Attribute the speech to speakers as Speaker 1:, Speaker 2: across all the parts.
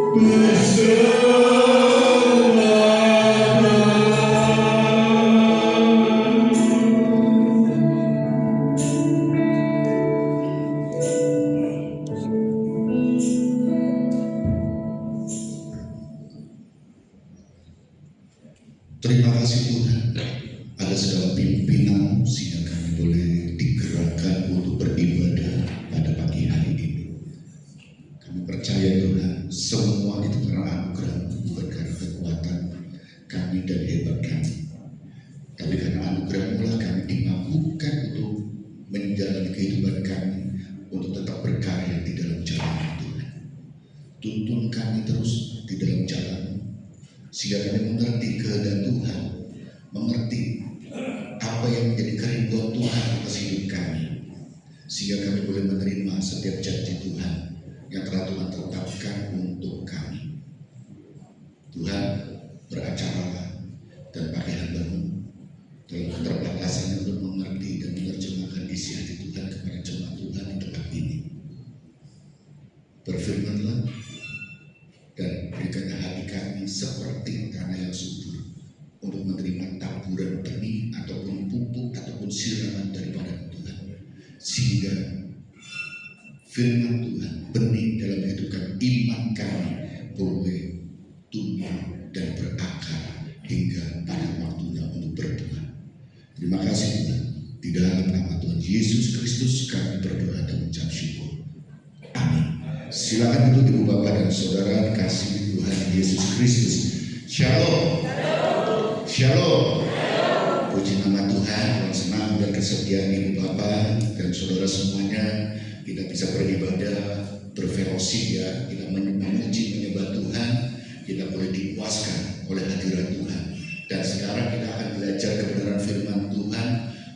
Speaker 1: Terima kasih Tuhan, ada segala pimpinan sehingga kami boleh digerakkan untuk beribadah pada pagi hari ini. Kami percaya Tuhan, semua itu karena anugerah, bukan karena kekuatan kami dan hebat kami. Tapi karena anugerah-Mu lah kami dimampukan untuk menjalani kehidupan kami untuk tetap berkarya di dalam jalan Tuhan. Tuntun kami terus di dalam jalan, sehingga kami mengerti kehendak Tuhan, mengerti apa yang menjadi kerinduan Tuhan atas hidup kami, sehingga kami boleh menerima setiap janji Tuhan yang telah Tuhan tetapkan untuk kami. Tuhan, beracaralah dan pakai hamba-Mu dalam keterbatasannya untuk mengerti dan menerjemahkan isi hati Tuhan kepada jemaat Tuhan di tempat ini. Berfirmanlah dan berikanlah hati kami seperti tanah yang subur untuk menerima taburan benih ataupun pupuk ataupun siraman daripada Tuhan, sehingga firman Tuhan benih dalam hidup kami, iman kami boleh tumbuh dan berakar hingga pada waktunya untuk berbuah. Terima kasih Tuhan, di dalam nama Tuhan Yesus Kristus kami berdoa dan mengucap syukur. Amin. Silakan duduk Ibu Bapak dan Saudara kasih Tuhan Yesus Kristus. Shalom. Shalom. Puji nama Tuhan, dengan senang dan kesediaan Ibu Bapak dan Saudara semuanya kita bisa beribadah, berfellowship ya, kita memuji menyembah Tuhan, kita boleh dipuaskan oleh hadirat Tuhan. Dan sekarang kita akan belajar kebenaran firman Tuhan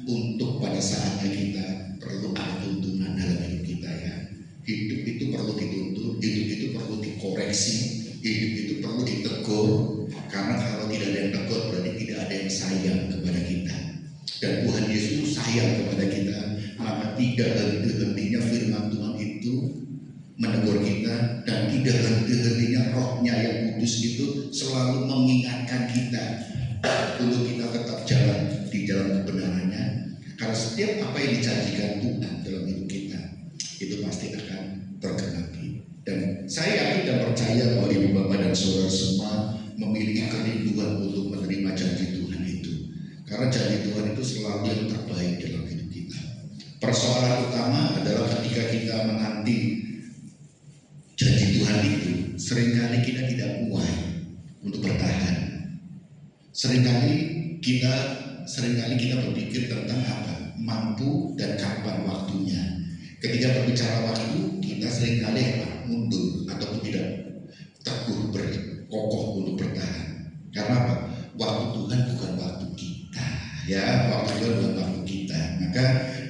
Speaker 1: untuk pada saatnya kita perlu ada tuntunan dalam hidup kita ya. Hidup itu perlu dituntun, hidup itu perlu dikoreksi, hidup itu perlu ditegur. Karena kalau tidak ada yang tegur berarti tidak ada yang sayang kepada kita. Dan Tuhan Yesus sayang kepada kita, maka tidak henti-hentinya firman Tuhan itu menegur kita, dan tidak henti-hentinya Roh-Nya yang kudus itu selalu mengingatkan kita untuk kita tetap jalan di dalam kebenarannya. Karena setiap apa yang dijanjikan Tuhan dalam hidup kita itu pasti akan tergenapi. Dan saya yakin dan percaya bahwa Ibu Bapak dan Saudara semua memiliki kerinduan untuk menerima janji Tuhan itu. Karena janji Tuhan itu selalu yang terbaik dalam hidup kita. Persoalan utama adalah ketika kita menanti janji Tuhan itu, seringkali kita tidak kuat untuk bertahan. Seringkali kita berpikir tentang apa? Mampu dan kapan waktunya. Ketika berbicara waktu, kita seringkali mundur ataupun tidak teguh berkokoh untuk bertahan. Karena apa? Waktu Tuhan bukan waktu kita, ya. Waktu Tuhan bukan waktu kita. Maka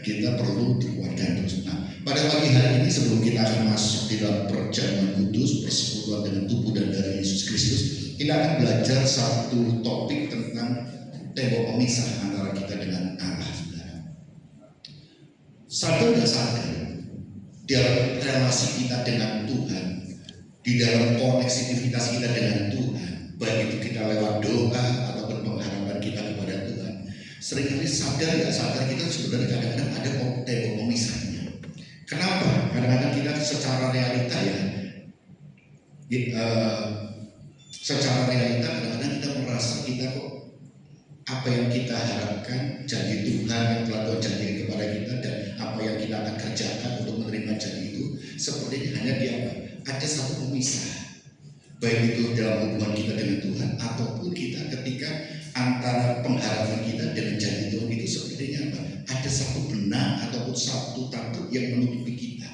Speaker 1: kita perlu dikuatkan terus. Nah, pada pagi hari ini sebelum kita akan masuk di dalam perjamuan kudus, persekutuan dengan tubuh dan darah Yesus Kristus, kita akan belajar satu topik tentang tembok pemisah antara kita dengan Allah, saudara. Sadar dan sadar dalam relasi kita dengan Tuhan, di dalam koneksivitas kita dengan Tuhan, baik itu kita lewat doa ataupun pengharapan kita kepada Tuhan, seringkali sadar nggak sadar kita sebenarnya kadang-kadang ada tembok pemisahnya. Kenapa? Kadang-kadang kita secara realita ya, secara realita kadang-kadang kita merasa kita kok apa yang kita harapkan, janji Tuhan yang telah Tuhan janjikan kepada kita dan apa yang kita akan kerjakan untuk menerima janji itu sepertinya hanya di apa? Ada satu pemisah, baik itu dalam hubungan kita dengan Tuhan ataupun kita ketika antara pengharapan kita dengan janji Tuhan itu sepertinya apa? Ada satu benang ataupun satu tatu yang menutupi kita.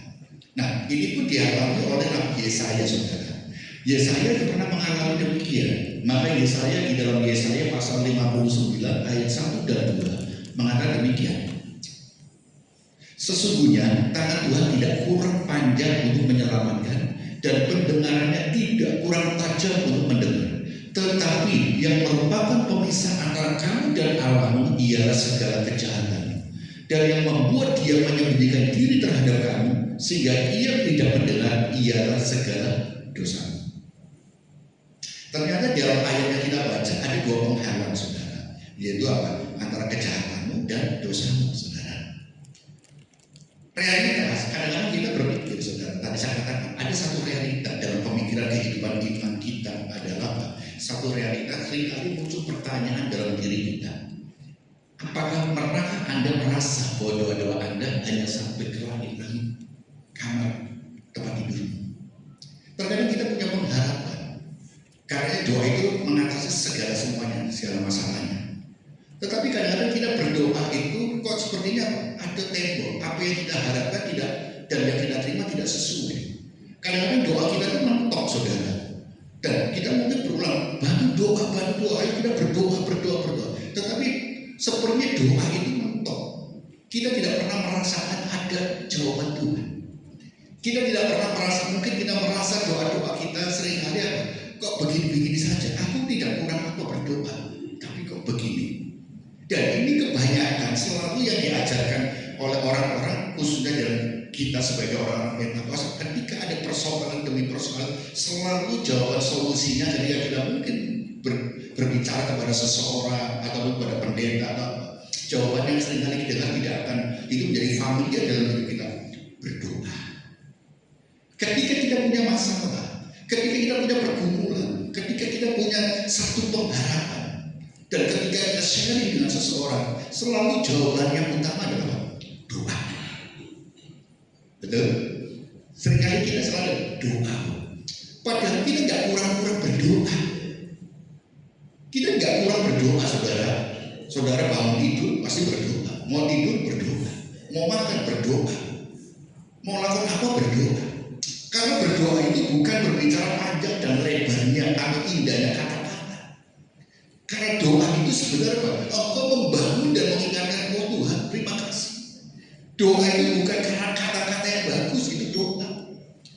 Speaker 1: Nah, ini pun dialami oleh Nabi Yesaya, saudara. Yesaya itu pernah mengalami demikian. Maka Yesaya di dalam Yesaya pasal 59 ayat 1 dan 2 mengatakan demikian. Sesungguhnya tangan Tuhan tidak kurang panjang untuk menyelamatkan dan pendengarannya tidak kurang tajam untuk mendengar. Tetapi yang merupakan pemisah antara kamu dan Allahmu ialah segala kejahatan. Dan yang membuat dia menyembunyikan diri terhadap kamu sehingga ia tidak mendengar ialah segala dosa. Ternyata dalam ayat yang kita baca ada dua penghalang, saudara, yaitu apa? Antara kejahatanmu dan dosamu, saudara. Realitas, kadang-kadang kita berpikir, saudara, tadi saya katakan ada satu realita dalam pemikiran kehidupan iman kita adalah apa? Satu realitas, seringkali muncul pertanyaan dalam diri kita. Apakah pernah Anda merasa bahwa doa-doa Anda hanya sampai ke langit-langit kamar tempat tidur? Terkadang kita punya pengharapan karena doa itu mengatasi segala semuanya, segala masalahnya. Tetapi kadang-kadang kita berdoa itu kok sepertinya ada tembok, apa yang kita harapkan tidak dan yang kita terima tidak sesuai. Kadang-kadang doa kita itu mentok, saudara. Dan kita mungkin berulang, bantu doa, ayo kita berdoa. Tetapi sepertinya doa itu mentok. Kita tidak pernah merasakan ada jawaban Tuhan. Kita tidak pernah merasa, mungkin kita merasa doa-doa kita seringkali apa? Kok begini-begini saja, aku tidak kurang apa berdoa, tapi kok begini. Dan ini kebanyakan selalu yang diajarkan oleh orang-orang, khususnya dalam kita sebagai orang-orang Pentakosta, ketika ada persoalan demi persoalan, selalu jawaban solusinya ketika kita mungkin berbicara kepada seseorang atau kepada pendeta atau apa, jawaban yang seringkali kita tidak akan itu menjadi familiar dalam hidup kita, berdoa. Ketika kita punya masalah, ketika kita punya pergumulan, ketika kita punya satu pengharapan, dan ketika kita sharing dengan seseorang, selalu jawaban yang utama adalah doa. Betul? Seringkali kita selalu doa. Padahal kita nggak kurang-kurang berdoa. Kita nggak kurang berdoa, saudara. Saudara bangun tidur pasti berdoa. Mau tidur berdoa. Mau makan berdoa. Mau lakukan apa berdoa. Karena berdoa itu bukan berbicara panjang dan lebarnya atau indahnya kata-kata. Karena doa itu sebenarnya engkau membangun dan mengingatkan, oh Tuhan, terima kasih. Doa itu bukan karena kata-kata yang bagus, itu doa.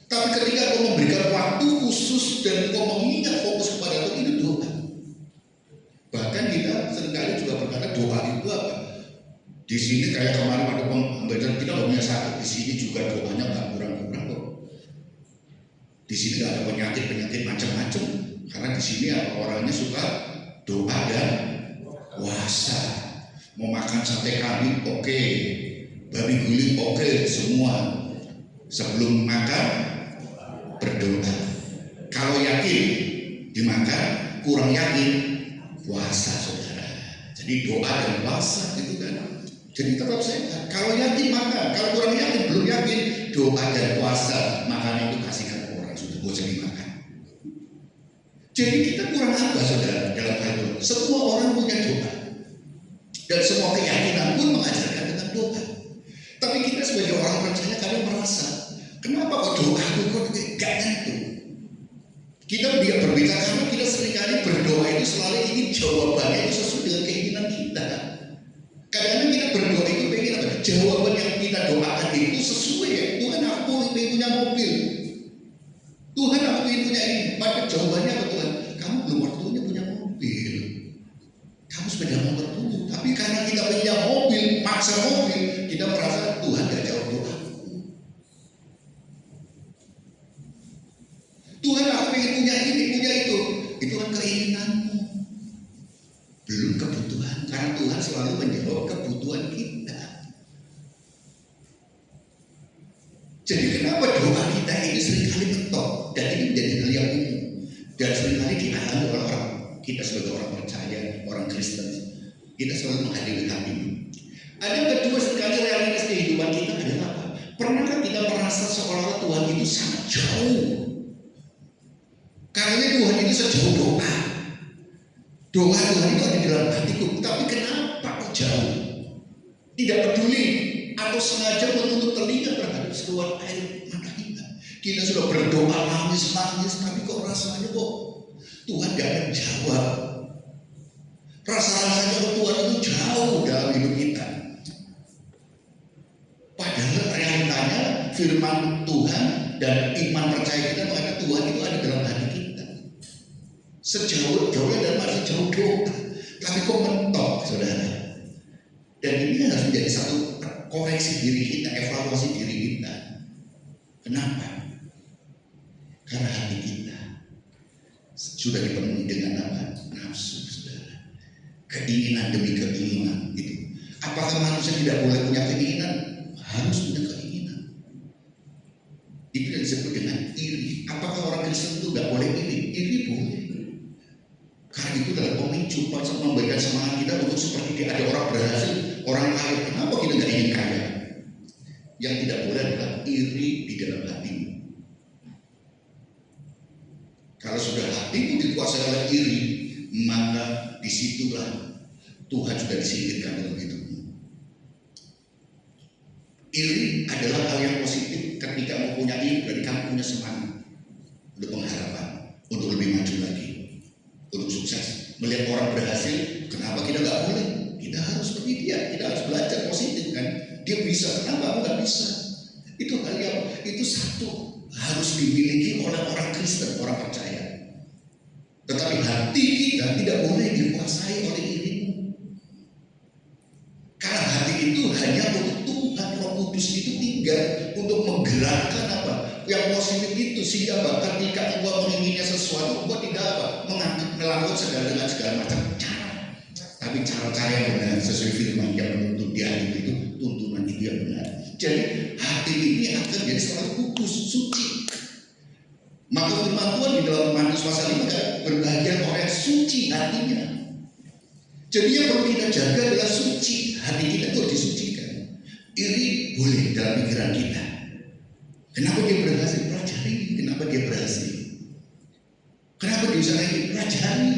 Speaker 1: Tapi ketika engkau memberikan waktu khusus dan engkau mengingat fokus kepada Tuhan, itu doa. Bahkan kita seringkali juga berkata doa itu apa? Di sini kayak kemarin ada pembelajaran kita nggak punya sakit, di sini juga doanya nggak kurang-kurang kok. Di sini nggak ada penyakit macam-macam, karena di sini orangnya suka doa dan puasa. Mau makan sate kambing oke, babi guling oke, semua sebelum makan berdoa. Kalau yakin dimakan, kurang yakin puasa, saudara. Jadi doa dan puasa itu kan. Jadi tetap sehat. Kalau yakin makan, kalau kurang yakin, belum yakin, doa dan puasa, makanan itu kasihkan orang sudah buat jadi makan. Jadi kita kurang apa, saudara, dalam hal itu? Semua orang punya doa. Dan semua keyakinan pun mengajarkan tentang doa. Tapi kita sebagai orang percaya kadang merasa, kenapa kok doa itu kok gak nyentuh? Kita berbicara karena kita seringkali berdoa itu selalu ingin jawabannya itu sesuai dengan keinginan kita. Kadang-kadang kita berdoa itu pengen apa? Jawaban yang kita doakan itu sesuai ya. Tuhan, aku ingin punya mobil. Tuhan, aku ingin punya ini. Maka jawabannya apa Tuhan? Kamu belum waktunya punya mobil. Kamu sepeda motor dulu. Tapi karena kita punya mobil, maksa mobil, kita merasa Tuhan gak jawab doa. Tuhan, aku ingin punya ini, punya itu. Itu kan keinginanmu, belum kebutuhan. Karena Tuhan selalu menjawab kebutuhan kita. Jadi kenapa doa kita ini seringkali mentok, dan ini menjadi hal yang umum dan seringkali dialami oleh orang kita sebagai orang percaya, orang Kristen. Kita selalu menghadapi hal ini. Ada kedua sekali realitas kehidupan kita adalah apa? Pernahkah kita merasa seolah-olah Tuhan itu sangat jauh? Karena Tuhan itu sejauh doa. Doa Tuhan itu ada di dalam hatiku, tapi kenapa kok jauh? Tidak peduli atau sengaja menutup telinga terhadap seruan air mata kita. Kita sudah berdoa nangis, tapi kok rasanya kok Tuhan gak menjawab. Rasa-rasanya kok Tuhan itu jauh dalam hidup kita. Padahal realitanya firman Tuhan dan iman percaya kita mengatakan Tuhan itu ada dalam hati kita. Sejauh-jauhnya dan masih jauh doa, tapi kok mentok, saudara. Dan ini harus menjadi satu koreksi diri kita, evaluasi diri kita. Kenapa? Karena hati kita sudah dipenuhi dengan apa? Nafsu, saudara. Keinginan demi keinginan itu. Apakah manusia tidak boleh punya keinginan? Harus punya keinginan. Itu yang disebut dengan iri. Apakah orang Kristen itu tidak boleh iri? Iri boleh. Karena itu adalah pemicu untuk memberikan semangat kita untuk seperti dia ada orang berhasil, orang kaya. Kenapa kita tidak ingin kaya? Yang tidak boleh adalah iri di dalam hatimu. Kalau sudah hatimu dikuasai oleh iri, maka disitulah Tuhan sudah disingkirkan dalam hidupmu. Iri adalah hal yang positif ketika mempunyai, berarti kamu punya semangat untuk pengharapan, untuk lebih maju lagi, untuk sukses. Melihat orang berhasil, kenapa kita nggak boleh? Kita harus seperti dia, kita harus belajar positif kan. Dia bisa, kenapa aku nggak bisa? Itu hal yang itu satu harus dimiliki oleh orang Kristen, orang percaya. Tetapi hati kita tidak boleh dikuasai oleh irimu. Karena hati itu hanya untuk Tuhan, Roh Kudus itu tinggal untuk menggerakkan apa? Yang positif itu sehingga bahkan ketika engkau menginginnya sesuatu, engkau tidak apa? Melakukan dengan segala macam cara. Tapi cara-cara yang benar sesuai firman yang menuntut di hati itu, tuntunan itu yang benar. Jadi hati ini akan jadi selalu kudus, suci. Maka firman Tuhan di dalam Matius pasal 5 berbahagia orang yang suci hatinya. Jadi yang perlu kita jaga adalah suci. Hati kita itu disucikan. Iri boleh dalam pikiran kita. Kenapa dia berhasil? Pelajari. Kenapa dia berhasil? Kenapa dia bisa lagi? Pelajari.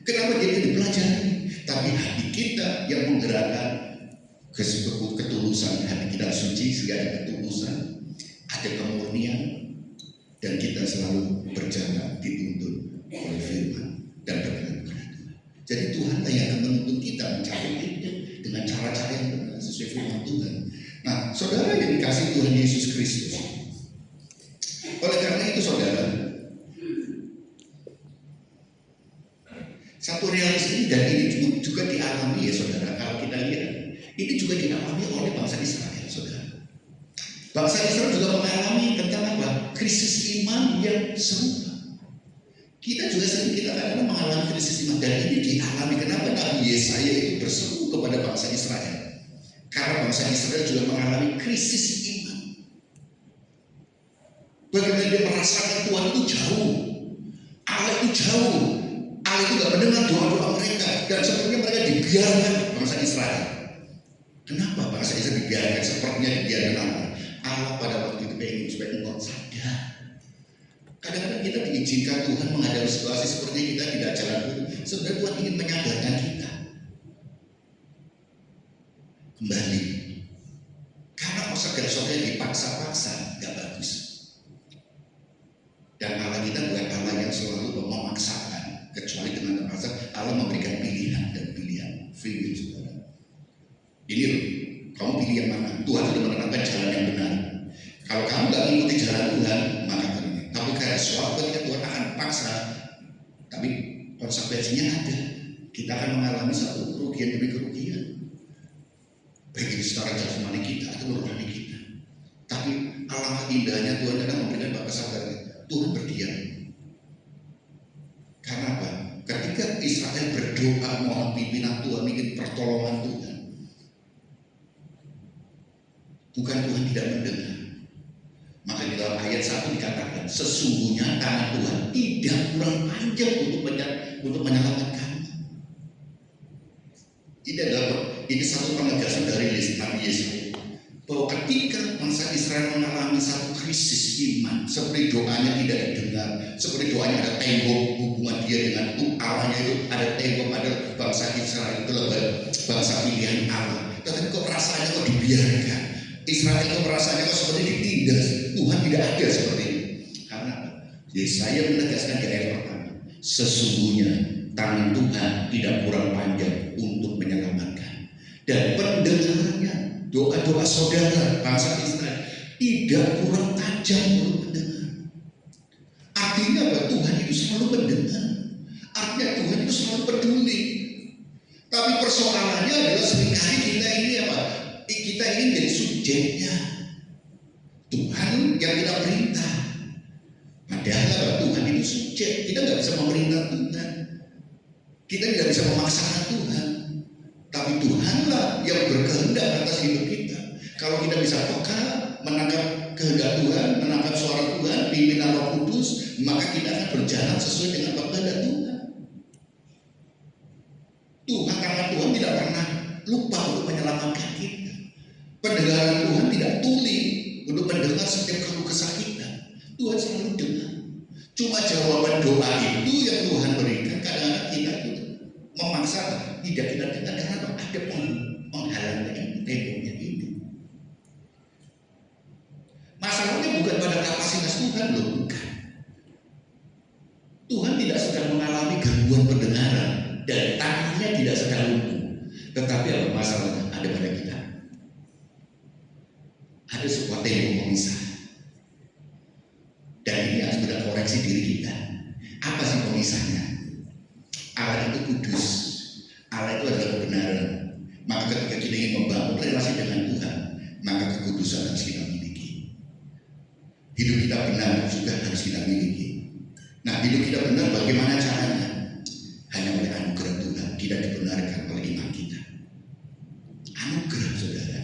Speaker 1: Kenapa dia dipelajari? Tapi hati kita yang menggerakkan ketulusan. Hati kita suci sehingga ada ketulusan, ada kemurnian, dan kita selalu berjalan dituntun oleh firman dan berkenan kepada Tuhan. Jadi Tuhan yang akan menuntun kita mencapai itu dengan cara-cara yang benar sesuai firman Tuhan. Nah, saudara yang dikasih Tuhan Yesus Kristus, oleh karena itu saudara, satu realis ini dan ini juga dialami ya saudara. Kalau kita lihat, ini juga dialami oleh bangsa Israel, saudara. Bangsa Israel juga mengalami tentang apa? Krisis iman yang serupa. Kita juga sering kita kadang mengalami krisis iman dan ini dialami. Kenapa Nabi Yesaya itu berseru kepada bangsa Israel? Karena bangsa Israel juga mengalami krisis iman. Bagaimana dia merasakan Tuhan itu jauh, Allah itu jauh, Allah itu tidak mendengar doa-doa mereka dan sepertinya mereka dibiarkan bangsa Israel. Kenapa bangsa Israel dibiarkan? Sepertinya dibiarkan Allah. Allah pada waktu itu ingin supaya engkau sadar. Kadang-kadang kita diizinkan Tuhan menghadapi situasi seperti kita tidak jalan dulu. Sebenarnya Tuhan ingin menyadarkan kita kembali. Karena segala-galanya dipaksa-paksa gak bagus. Dan Allah kita bukan Allah yang selalu memaksakan, kecuali dengan terpaksa Allah memberikan pilihan dan pilihan free will saudara. Ini loh, kamu pilih yang mana? Tuhan sudah menerangkan jalan yang benar. Kalau kamu gak mengikuti jalan Tuhan, maka akan ini. Tapi karena suatu ketika Tuhan akan paksa, tapi konsekuensinya ada. Kita akan mengalami satu kerugian demi kerugian, baik itu secara jasmani kita atau rohani kita. Tapi alangkah indahnya Tuhan kadang memberikan kesadaran. Tuhan berdiam. Karena apa? Ketika Israel berdoa mohon pimpinan Tuhan, ingin pertolongan Tuhan, bukan Tuhan tidak mendengar. Maka di dalam ayat 1 dikatakan, sesungguhnya tangan Tuhan tidak kurang panjang untuk menyelamatkan. Ini satu penegasan dari Nabi Yesaya bahwa ketika bangsa Israel mengalami satu krisis iman, seperti doanya tidak didengar, seperti doanya ada tembok hubungan dia dengan Allahnya itu ada tembok, ada bangsa Israel itu bangsa pilihan Allah. Tetapi kok rasanya kok dibiarkan? Israel kok rasanya kok seperti ditindas? Tuhan tidak ada seperti itu. Karena Yesaya menegaskan di ayat pertama, sesungguhnya tangan Tuhan tidak kurang panjang untuk menyelamatkan, dan pendengarannya doa-doa saudara bangsa Israel tidak kurang tajam untuk mendengar. Artinya apa? Tuhan itu selalu mendengar. Artinya Tuhan itu selalu peduli. Tapi persoalannya adalah seringkali kita ini apa? Kita ingin jadi subjeknya. Tuhan yang kita perintah. Padahal Tuhan itu subjek. subjek, kita nggak bisa memerintah Tuhan, kita tidak bisa memaksakan Tuhan, tapi Tuhanlah yang berkehendak atas hidup kita. Kalau kita bisa peka, menangkap kehendak Tuhan, menangkap suara Tuhan, pimpinan Roh Kudus, maka kita akan berjalan sesuai dengan kehendak Tuhan. Karena Tuhan tidak pernah lupa untuk menyelamatkan kita. Pendengaran Tuhan tidak tuli untuk mendengar setiap keluh kesah kita. Tuhan selalu dengar. Cuma jawaban doa itu yang Tuhan berikan, kadang-kadang kita itu memaksa tidak kita dengar karena ada penghalang dengan temboknya ini. Masalahnya bukan pada kapasitas Tuhan loh, bukan. Tuhan tidak sedang mengalami gangguan pendengaran dan tangannya tidak sedang lumpuh. Tetapi apa masalahnya? Ada pada kita. Ada sebuah tembok pemisah. Dan ini harus kita koreksi diri kita. Apa sih pemisahnya? Allah itu kudus. Allah itu adalah kebenaran. Maka ketika kita ingin membangun relasi dengan Tuhan, maka kekudusan harus kita miliki. Hidup kita benar juga harus kita miliki. Nah, hidup kita benar bagaimana caranya? Hanya oleh anugerah Tuhan, tidak dibenarkan oleh iman kita. Anugerah, saudara.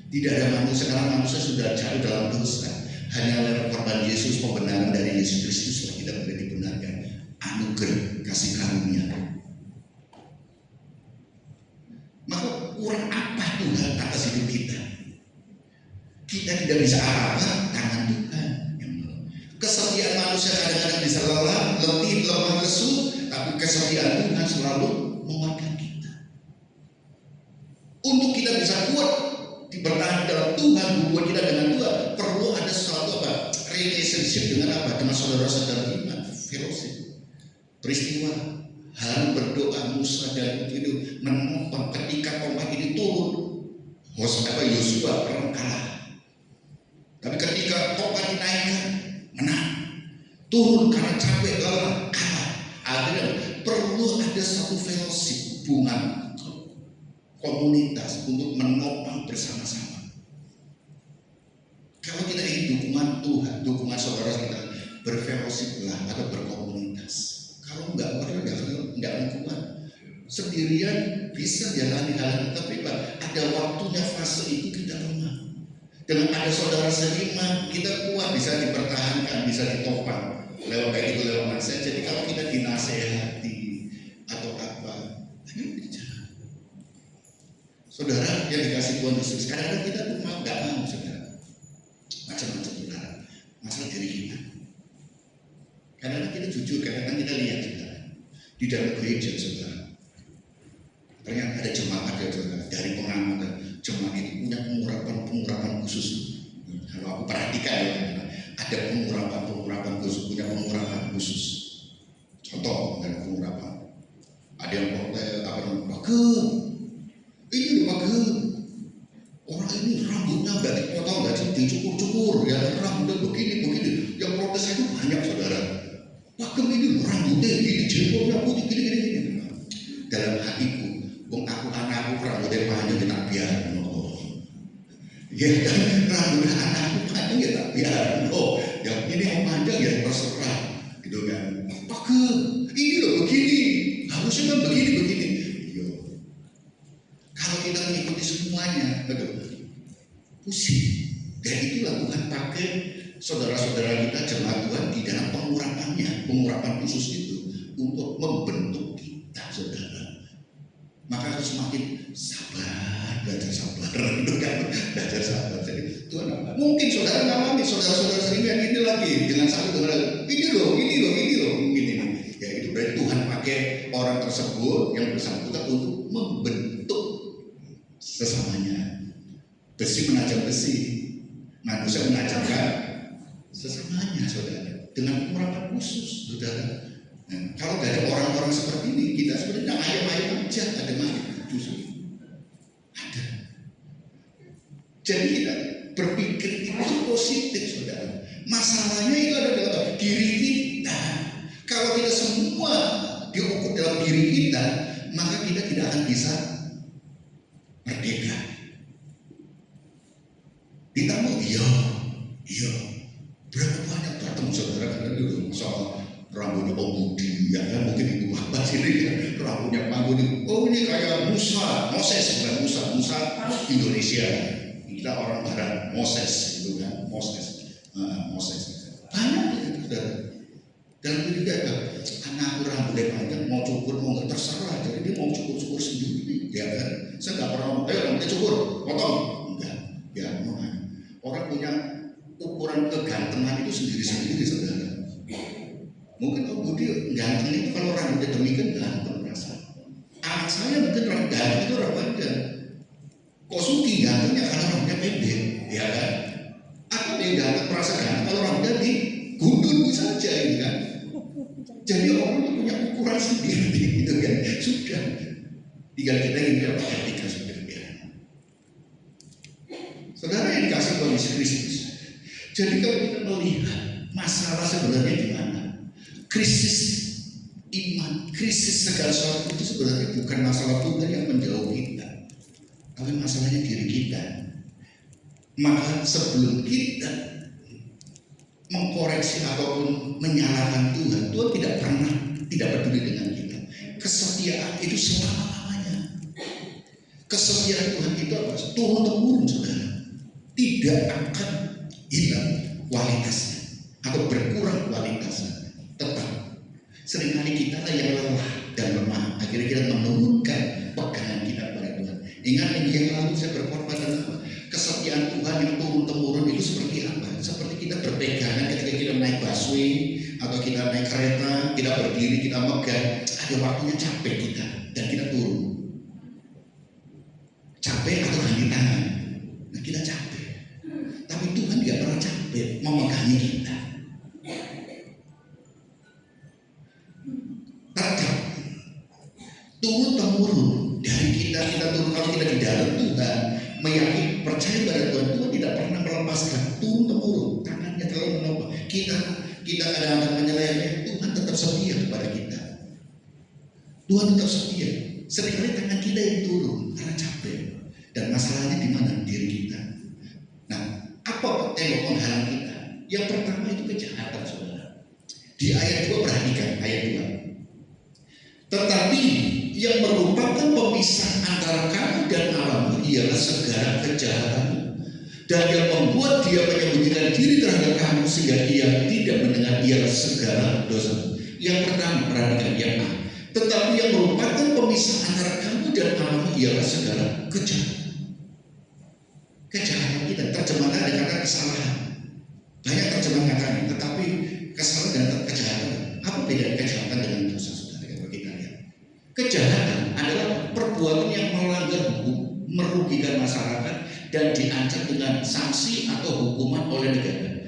Speaker 1: Tidak ada manusia, karena manusia sudah jatuh dalam dosa. Hanya oleh korban Yesus, pembenaran dari Yesus Kristus lah kita boleh dibenarkan. Anugerah, kasih karunia. Maka kurang apa Tuhan atas hidup kita? Kita tidak bisa apa-apa, tangan Tuhan. Kesetiaan manusia kadang-kadang bisa lelah, letih, lemah, lesu, tapi kesetiaan Tuhan selalu menguatkan kita. Untuk kita bisa kuat bertahan dalam Tuhan, hubungan kita dengan Tuhan, perlu ada sesuatu apa? Relationship dengan apa? Dengan saudara-saudara iman, fellowship. Peristiwa harus berdoa, Musa dan itu menopang ketika tombak ini turun. Yosua perang kalah. Tapi ketika tombak dinaikkan, menang. Turun karena capek, lelah, kalah. Akhirnya perlu ada satu fellowship, hubungan komunitas untuk menopang bersama-sama. Kalau kita ingin dukungan Tuhan, dukungan saudara kita, berfellowshiplah atau berkomunitas. Kalau enggak kuat. Sendirian bisa jalani hal, tapi ada waktunya fase itu kita lemah. Dengan ada saudara seiman, kita kuat, bisa dipertahankan, bisa ditopang lewat kayak itu lewat nasihat. Jadi kalau kita dinasehati atau apa, hanya bicara. Saudara yang dikasih Tuhan Yesus, kadang-kadang kita tuh nggak mau, saudara. Macam-macam saudara, masalah diri kita. Kadang-kadang kita jujur, kadang-kadang kita lihat saudara di dalam gereja saudara. Ternyata ada jemaat ya saudara, dari pengamatan jemaat itu punya pengurapan khusus. Kalau aku perhatikan ya, ada pengurapan khusus, punya pengurapan khusus. Contoh dari pengurapan, ada yang bagel. Ini bagel. Orang ini rambutnya nggak dipotong, nggak dicukur-cukur, ya rambutnya begini. Yang protes itu banyak saudara. Bagel ini rambutnya gini, jempolnya putih gini. Dalam hatiku, aku anakku rambutnya panjang kita biarin. Ya kan, rambutnya anakku panjang ya tak biarin. Yang ini yang panjang ya terserah, gitu kan. Bagel, ini loh begini, harusnya kan begini. Kalau kita mengikuti semuanya, pusing. Dan itulah Tuhan pakai saudara-saudara kita jemaat Tuhan di dalam pengurapan khusus itu untuk membentuk kita, saudara. Maka harus semakin sabar, belajar sabar, belajar sabar. Jadi Tuhan apa? Mungkin saudara ngalami, saudara-saudara sering yang ini lagi dengan satu dengan ini loh, mungkin ini. Ya itu berarti Tuhan pakai orang tersebut yang bersangkutan untuk membentuk sesamanya. Besi menajam besi, manusia menajamkan sesamanya, saudara. Dengan pengurapan khusus, saudara. Nah, kalau nggak ada orang-orang seperti ini, kita sebenarnya ayam-ayam aja, ada mati justru. Ada. Jadi kita berpikir itu positif, saudara. Masalahnya itu ada dalam diri kita. Kalau kita semua diukur dalam diri kita, maka kita tidak akan bisa merdeka. Ditambah iya. Berapa banyak datang saudara dulu soal rambutnya Om Budi, ya kan, mungkin ibu bapak sini kan, rambutnya Pak Budi, oh ini kayak Moses bukan Musa Indonesia, kita orang Barat, Moses itu kan, Moses, banyak ya, saudara. Dan itu juga anak rambutnya panjang, mau cukur mau nggak terserah, jadi dia mau cukur sendiri, ya kan, saya nggak pernah, rambutnya cukur, potong, enggak, ya orang punya ukuran kegantengan itu sendiri-sendiri, saudara. Mungkin Om Budi ganteng itu kalau rambutnya demikian ganteng merasa. Anak saya mungkin orang ganteng itu orang panjang. Kok Suki gantengnya karena rambutnya pendek, ya kan? Atau dia ganteng merasa ganteng kalau rambutnya digundul saja, gitu kan? Jadi orang itu punya ukuran sendiri, gitu kan? Sudah, tinggal kita ingin dapat etika sudah ya. Saudara yang dikasih kondisi Kristus. Jadi kalau kita melihat masalah sebenarnya di mana? Krisis iman, krisis segala sesuatu itu sebenarnya bukan masalah Tuhan yang menjauh kita, tapi masalahnya diri kita. Maka sebelum kita mengkoreksi ataupun menyalahkan Tuhan, Tuhan tidak peduli dengan kita. Kesetiaan itu selama-lamanya. Kesetiaan Tuhan itu apa? Turun-temurun, saudara. Tidak akan hilang kualitasnya atau berkurang kualitasnya. Tetap seringkali kita lah yang lelah dan lemah, akhirnya kita menurunkan pegangan kita kepada Tuhan. Ingat minggu yang lalu saya berkhotbah tentang kesetiaan Tuhan yang turun temurun itu seperti apa? Seperti kita berpegangan ketika kita naik busway atau kita naik kereta, kita berdiri, kita megang, ada waktunya capek kita dan kita turun. Capek atau ganti tangan, nah kita capek. Tapi Tuhan tidak pernah capek memegangi kita. Tetap turun temurun dari kita turun, kalau kita di dalam Tuhan meyakini percaya pada Tuhan, Tuhan tidak pernah melepaskan, turun temurun, tangannya terlalu menopang kita kadang-kadang menyeleweng, Tuhan tetap setia kepada kita. Tuhan tetap setia. Seringkali tangan kita yang turun karena capek, dan masalahnya di mana? Diri kita. Nah, apa tembok penghalang kita? Yang pertama itu kejahatan, saudara. Di ayat 2, perhatikan ayat 2. Tetapi yang merupakan pemisah antara kamu dan Allahmu ialah segala kejahatan, dan yang membuat dia menyembunyikan diri terhadap kamu sehingga dia tidak mendengar ialah segala dosa. Yang pertama, perhatikan yang A. Tetapi yang merupakan pemisah antara kamu dan Allahmu ialah segala kejahatan. Kejahatan kita terjemahkan ada kata kesalahan. Banyak terjemahan katanya, tetapi kesalahan dan kejahatan. Apa beda kejahatan dengan dosa? Kejahatan adalah perbuatan yang melanggar hukum, merugikan masyarakat, dan diancam dengan sanksi atau hukuman oleh negara.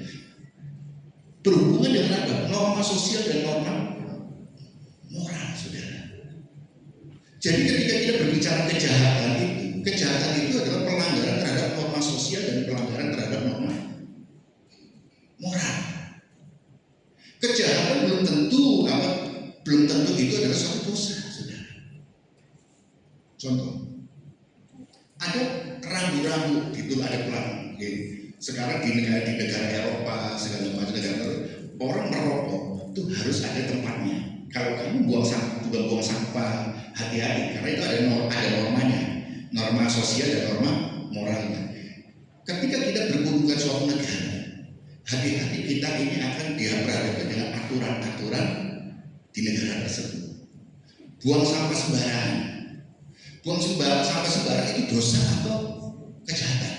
Speaker 1: Berhubungan dengan apa? Norma sosial dan norma moral, saudara. Jadi ketika kita berbicara kejahatan itu adalah pelanggaran terhadap norma sosial dan pelanggaran terhadap norma moral. Kejahatan belum tentu itu adalah suatu dosa. Contoh, ada rambu-rambu itu ada pelang. Sekarang di negara Eropa segala macam negara orang merokok itu harus ada tempatnya. Kalau kamu buang sampah, hati-hati karena itu ada normanya, norma sosial dan norma moralnya. Ketika kita berkunjung ke suatu negara, hati-hati kita ini akan dihadapkan dengan aturan-aturan di negara tersebut. Buang sampah sembarangan. Buang sampah sembarangan itu dosa atau kejahatan?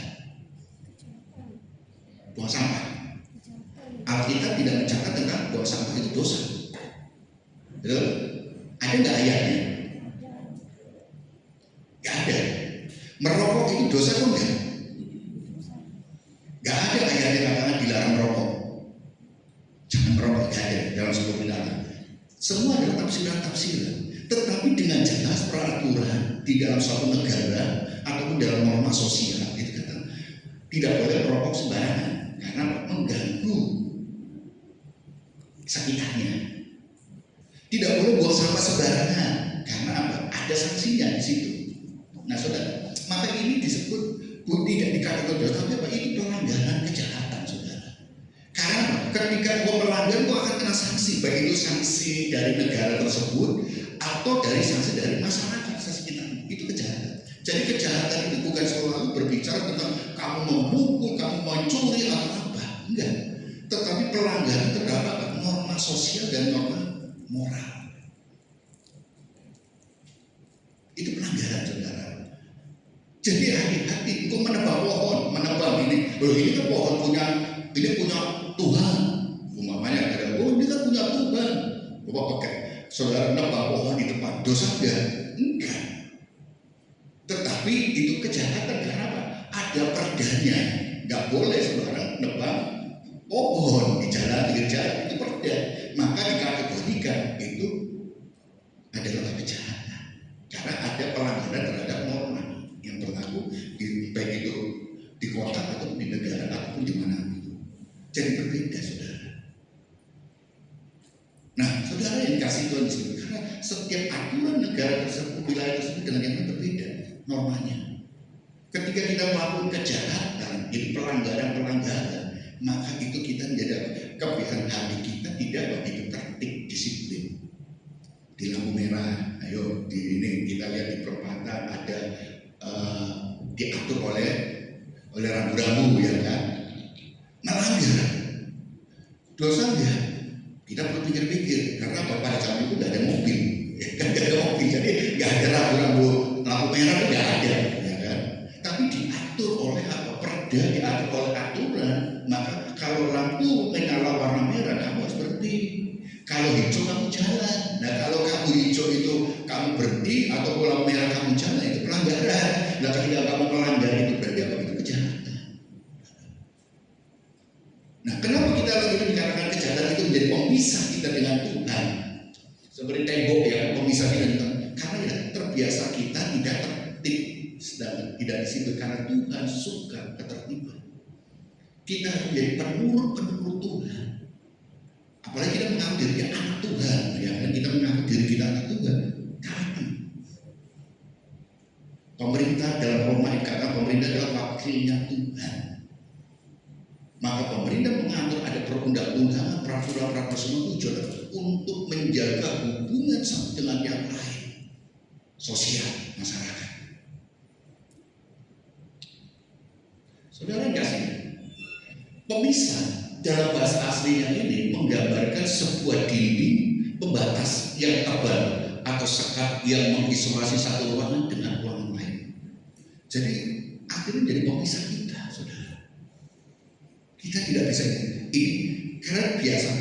Speaker 1: Buang sampah. Alkitab tidak mencatat tentang buang sampah itu dosa. Betul? Ada nggak ayatnya? Nggak ada. Merokok itu dosa pun nggak? Nggak ada ayat yang katakan dilarang merokok. Jangan merokok, nggak ada dalam sebuah binatang. Semua adalah tafsiran. Tetapi dengan jelas peraturan di dalam suatu negara ataupun dalam norma sosial itu kata tidak boleh merokok sembarangan karena mengganggu sekitarnya. Tidak boleh buang sampah sembarangan karena apa? Ada sanksinya di situ. Nah, saudara, maka ini disebut tidak dikategorikan dosa, apa? Itu pelanggaran kejahatan, saudara. Karena ketika gua melanggar, gua akan kena sanksi, baik itu sanksi sanksi dari negara tersebut atau dari sanksi dari masyarakat sekitar. Itu kejahatan. Jadi kejahatan itu bukan selalu berbicara tentang kamu memukul, kamu mencuri atau apa, enggak. Tetapi pelanggaran terhadap norma sosial dan norma moral. Itu pelanggaran, saudara. Jadi hati-hati untuk menebang pohon, menebang ini. Loh, ini kan pohon punya Tuhan. Umpamanya ada, oh ini kan punya Tuhan. Bapak pakai saudara nebang pohon di tempat dosa enggak. Tetapi itu kejahatan karena apa? Ada perdanya. Nggak boleh saudara nebang pohon di jalan, pinggir jalan, itu perda. Maka dikategorikan itu adalah kejahatan. Karena ada pelanggaran terhadap norma yang berlaku baik itu di kota atau di negara ataupun di mana itu. Jadi berbeda, saudara. Nah, saudara yang kasih Tuhan disini, karena setiap aturan negara tersebut, wilayah tersebut dengan yang berbeda normanya. Ketika kita melakukan kejahatan, itu pelanggaran, maka itu kita menjadi kebiasaan hati kita tidak begitu tertib, disiplin. Di lampu merah, ayo di ini kita lihat di perempatan ada diatur oleh rambu-rambu, ya kan? Melanggar, dosa enggak? Kita perlu pikir-pikir karena pada zaman itu nggak ada mobil, ya kan? Nggak ada mobil, jadi nggak ada rambu-rambu, lampu merah nggak ada, ya kan? Tapi diatur oleh apa? Perda, diatur oleh aturan. Maka kalau lampu menyala warna merah, kamu harus berhenti. Kalau hijau kamu jalan. Nah, kalau kamu hijau itu kamu berhenti atau lampu merah kamu jalan, itu pelanggaran. Nah, ketika kamu melanggar itu berarti apa? Itu kejahatan. Nah, kenapa kita lagi dikatakan kejahatan itu menjadi pemisah kita dengan Tuhan? Seperti tembok ya, pemisah kita dengan Tuhan. Karena ya, terbiasa kita tidak tertib, sedang tidak disiplin karena Tuhan suka ketertiban. Kita harus menjadi penurut Tuhan. Apalagi kita mengaku diri anak Tuhan, ya kan? Kita mengaku diri kita anak Tuhan. Taati. Pemerintah dalam Roma kata pemerintah adalah wakilnya Tuhan. Maka pemerintah mengatur ada perundang-undangan, peraturan semua tujuan untuk menjaga hubungan satu dengan yang lain, sosial masyarakat. Saudara kasih, pemisah dalam bahasa aslinya ini menggambarkan sebuah dinding pembatas yang tebal atau sekat yang mengisolasi satu ruangan dengan ruangan lain. Jadi akhirnya menjadi pemisah kita, saudara. Kita tidak bisa ini karena biasa.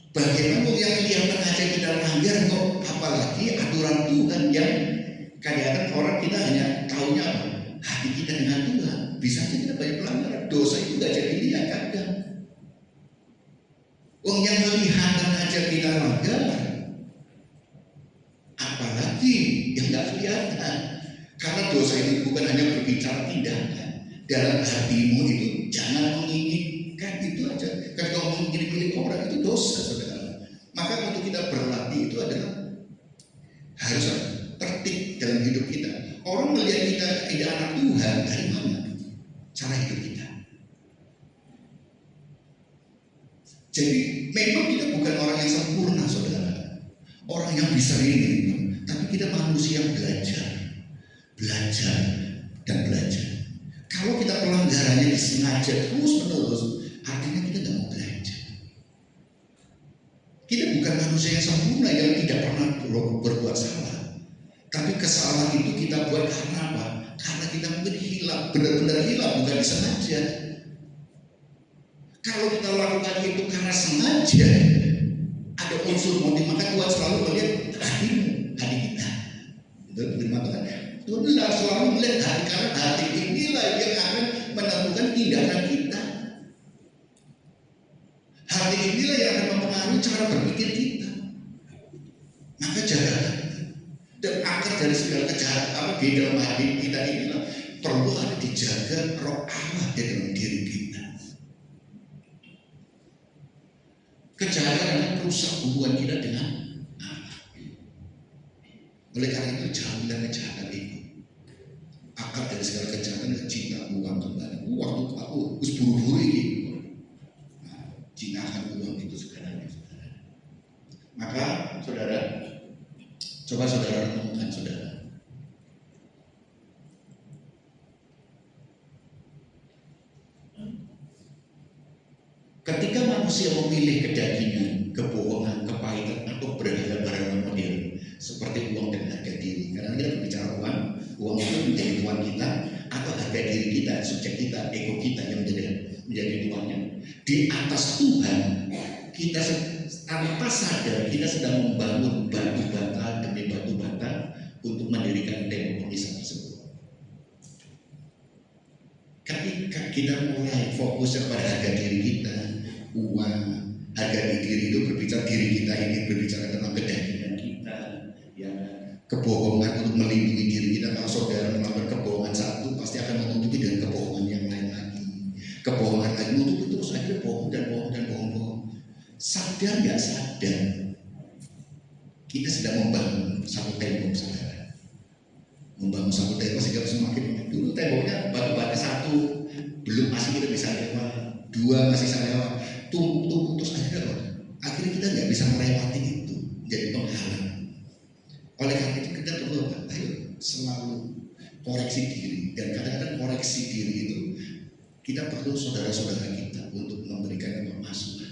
Speaker 1: Bagaimana yang kelihatan aja kita langgar kok, apalagi aturan Tuhan yang kadang-kadang orang kita hanya tahunya apa? Hati kita dengan Tuhan. Bisa aja kita banyak pelanggaran, dosa itu gak jadi lihat kadang. Yang kelihatan aja kita langgar, apalagi yang gak kelihatan. Karena dosa itu bukan hanya berbicara tindakan. Dalam hatimu itu jangan menginginkan itu aja. Kalau menginginkan milik orang itu dosa, saudara. Maka untuk kita berlatih itu adalah harus tertib dalam hidup kita. Orang melihat kita tidak anak Tuhan dari mana? Cara hidup kita. Jadi memang kita bukan orang yang sempurna, saudara. Orang yang bisa ini, tapi kita manusia yang belajar dan belajar. Kalau kita pelanggarannya disengaja terus menerus, artinya kita nggak mau belajar. Kita bukan manusia yang sempurna yang tidak pernah berbuat salah. Tapi kesalahan itu kita buat karena apa? Karena kita mungkin hilang, benar-benar hilang, bukan disengaja. Kalau kita lakukan itu karena sengaja, ada unsur motif, maka Tuhan selalu melihat hati kita. Itu firman Tuhan. Tuhan selalu melihat hati, karena hati inilah yang akan menentukan tindakan kita. Hati inilah yang akan mempengaruhi cara berpikir kita. Maka jaga hati. Dan akar dari segala kejahatan apa di dalam hati kita inilah perlu ada dijaga roh Allah di dalam diri kita. Kejahatan akan merusak hubungan kita dengan Allah. Oleh karena itu jauhilah kejahatan itu. Akar dari segala kejahatan adalah cinta uang kembali. Waktu aku harus buru-buru ini. Cinta akan uang itu sekarang. Maka saudara, coba saudara renungkan saudara. Ketika manusia memilih kedagingan, kebohongan, kepahitan, atau berhala-berhala modern seperti uang dan harga diri, karena kita berbicara uang itu menjadi tuan kita, atau harga diri kita, subjek kita, ego kita yang menjadi tuannya. Di atas Tuhan, kita tanpa sadar kita sedang membangun batu bata demi batu bata untuk mendirikan tembok nisan tersebut. Ketika kita mulai fokus kepada harga diri kita, uang, harga diri itu berbicara diri kita ini berbicara tentang kedagingan kita, ya, kebohongan untuk melindungi diri kita. Kalau saudara melakukan kebohongan satu, pasti akan menutupi dengan kebohongan yang lain lagi. Kebohongan lagi menutupi terus, akhirnya bohong dan bohong dan bohong. Sadar nggak sadar, kita sedang membangun satu tembok, saudara. Membangun satu tembok sehingga semakin dulu temboknya batu bata satu, belum masih kita bisa lewat, dua masih bisa lewat, tumpuk terus akhirnya kita nggak bisa melewati itu, jadi penghalang. Oleh karena itu kita perlu apa? Ayo selalu koreksi diri, dan kadang-kadang koreksi diri itu kita perlu saudara-saudara kita untuk memberikan masukan.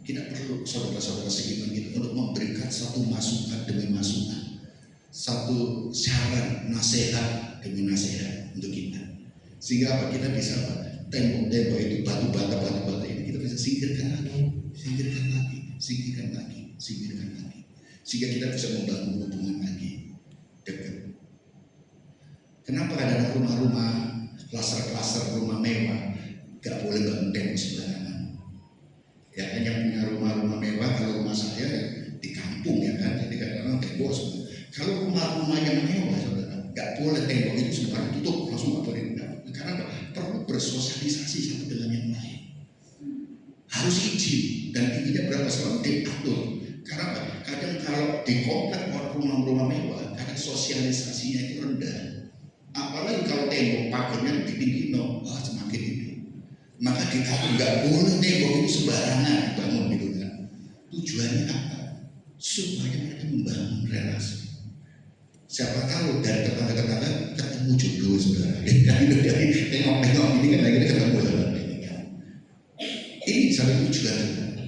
Speaker 1: Kita perlu saudara-saudara seiman kita untuk memberikan satu masukan demi masukan, satu saran, nasihat demi nasihat untuk kita, sehingga apa? Kita bisa apa? Tembok-tembok itu, batu bata ini kita bisa singkirkan lagi, sehingga kita bisa membangun hubungan lagi dekat. Kenapa ada rumah-rumah, klaster-klaster rumah mewah gak boleh bangun tembok sembarangan? Ya kan, yang punya rumah-rumah mewah, kalau rumah saya di kampung ya kan, jadi kadang-kadang tembok semua. Kalau rumah-rumah yang mewah, saudara, gak boleh tembok itu sembarang tutup langsung apa karena perlu bersosialisasi satu dengan yang lain. Harus izin, dan tingginya berapa selalu diatur. Karena apa? Kadang kalau di komplek rumah-rumah mewah, kadang sosialisasinya itu rendah. Apalagi kalau tembok pagarnya tinggi, semakin ini. Maka diatur nggak boleh tembok itu sembarangan bangun gitu kan. Tujuannya apa? Supaya mereka membangun relasi. Siapa tahu dari tetangga-tetangga ketemu jodoh, saudara. Dari tengok-tengok ini kan akhirnya ketemu saudara ini kan. Ini satu tujuan.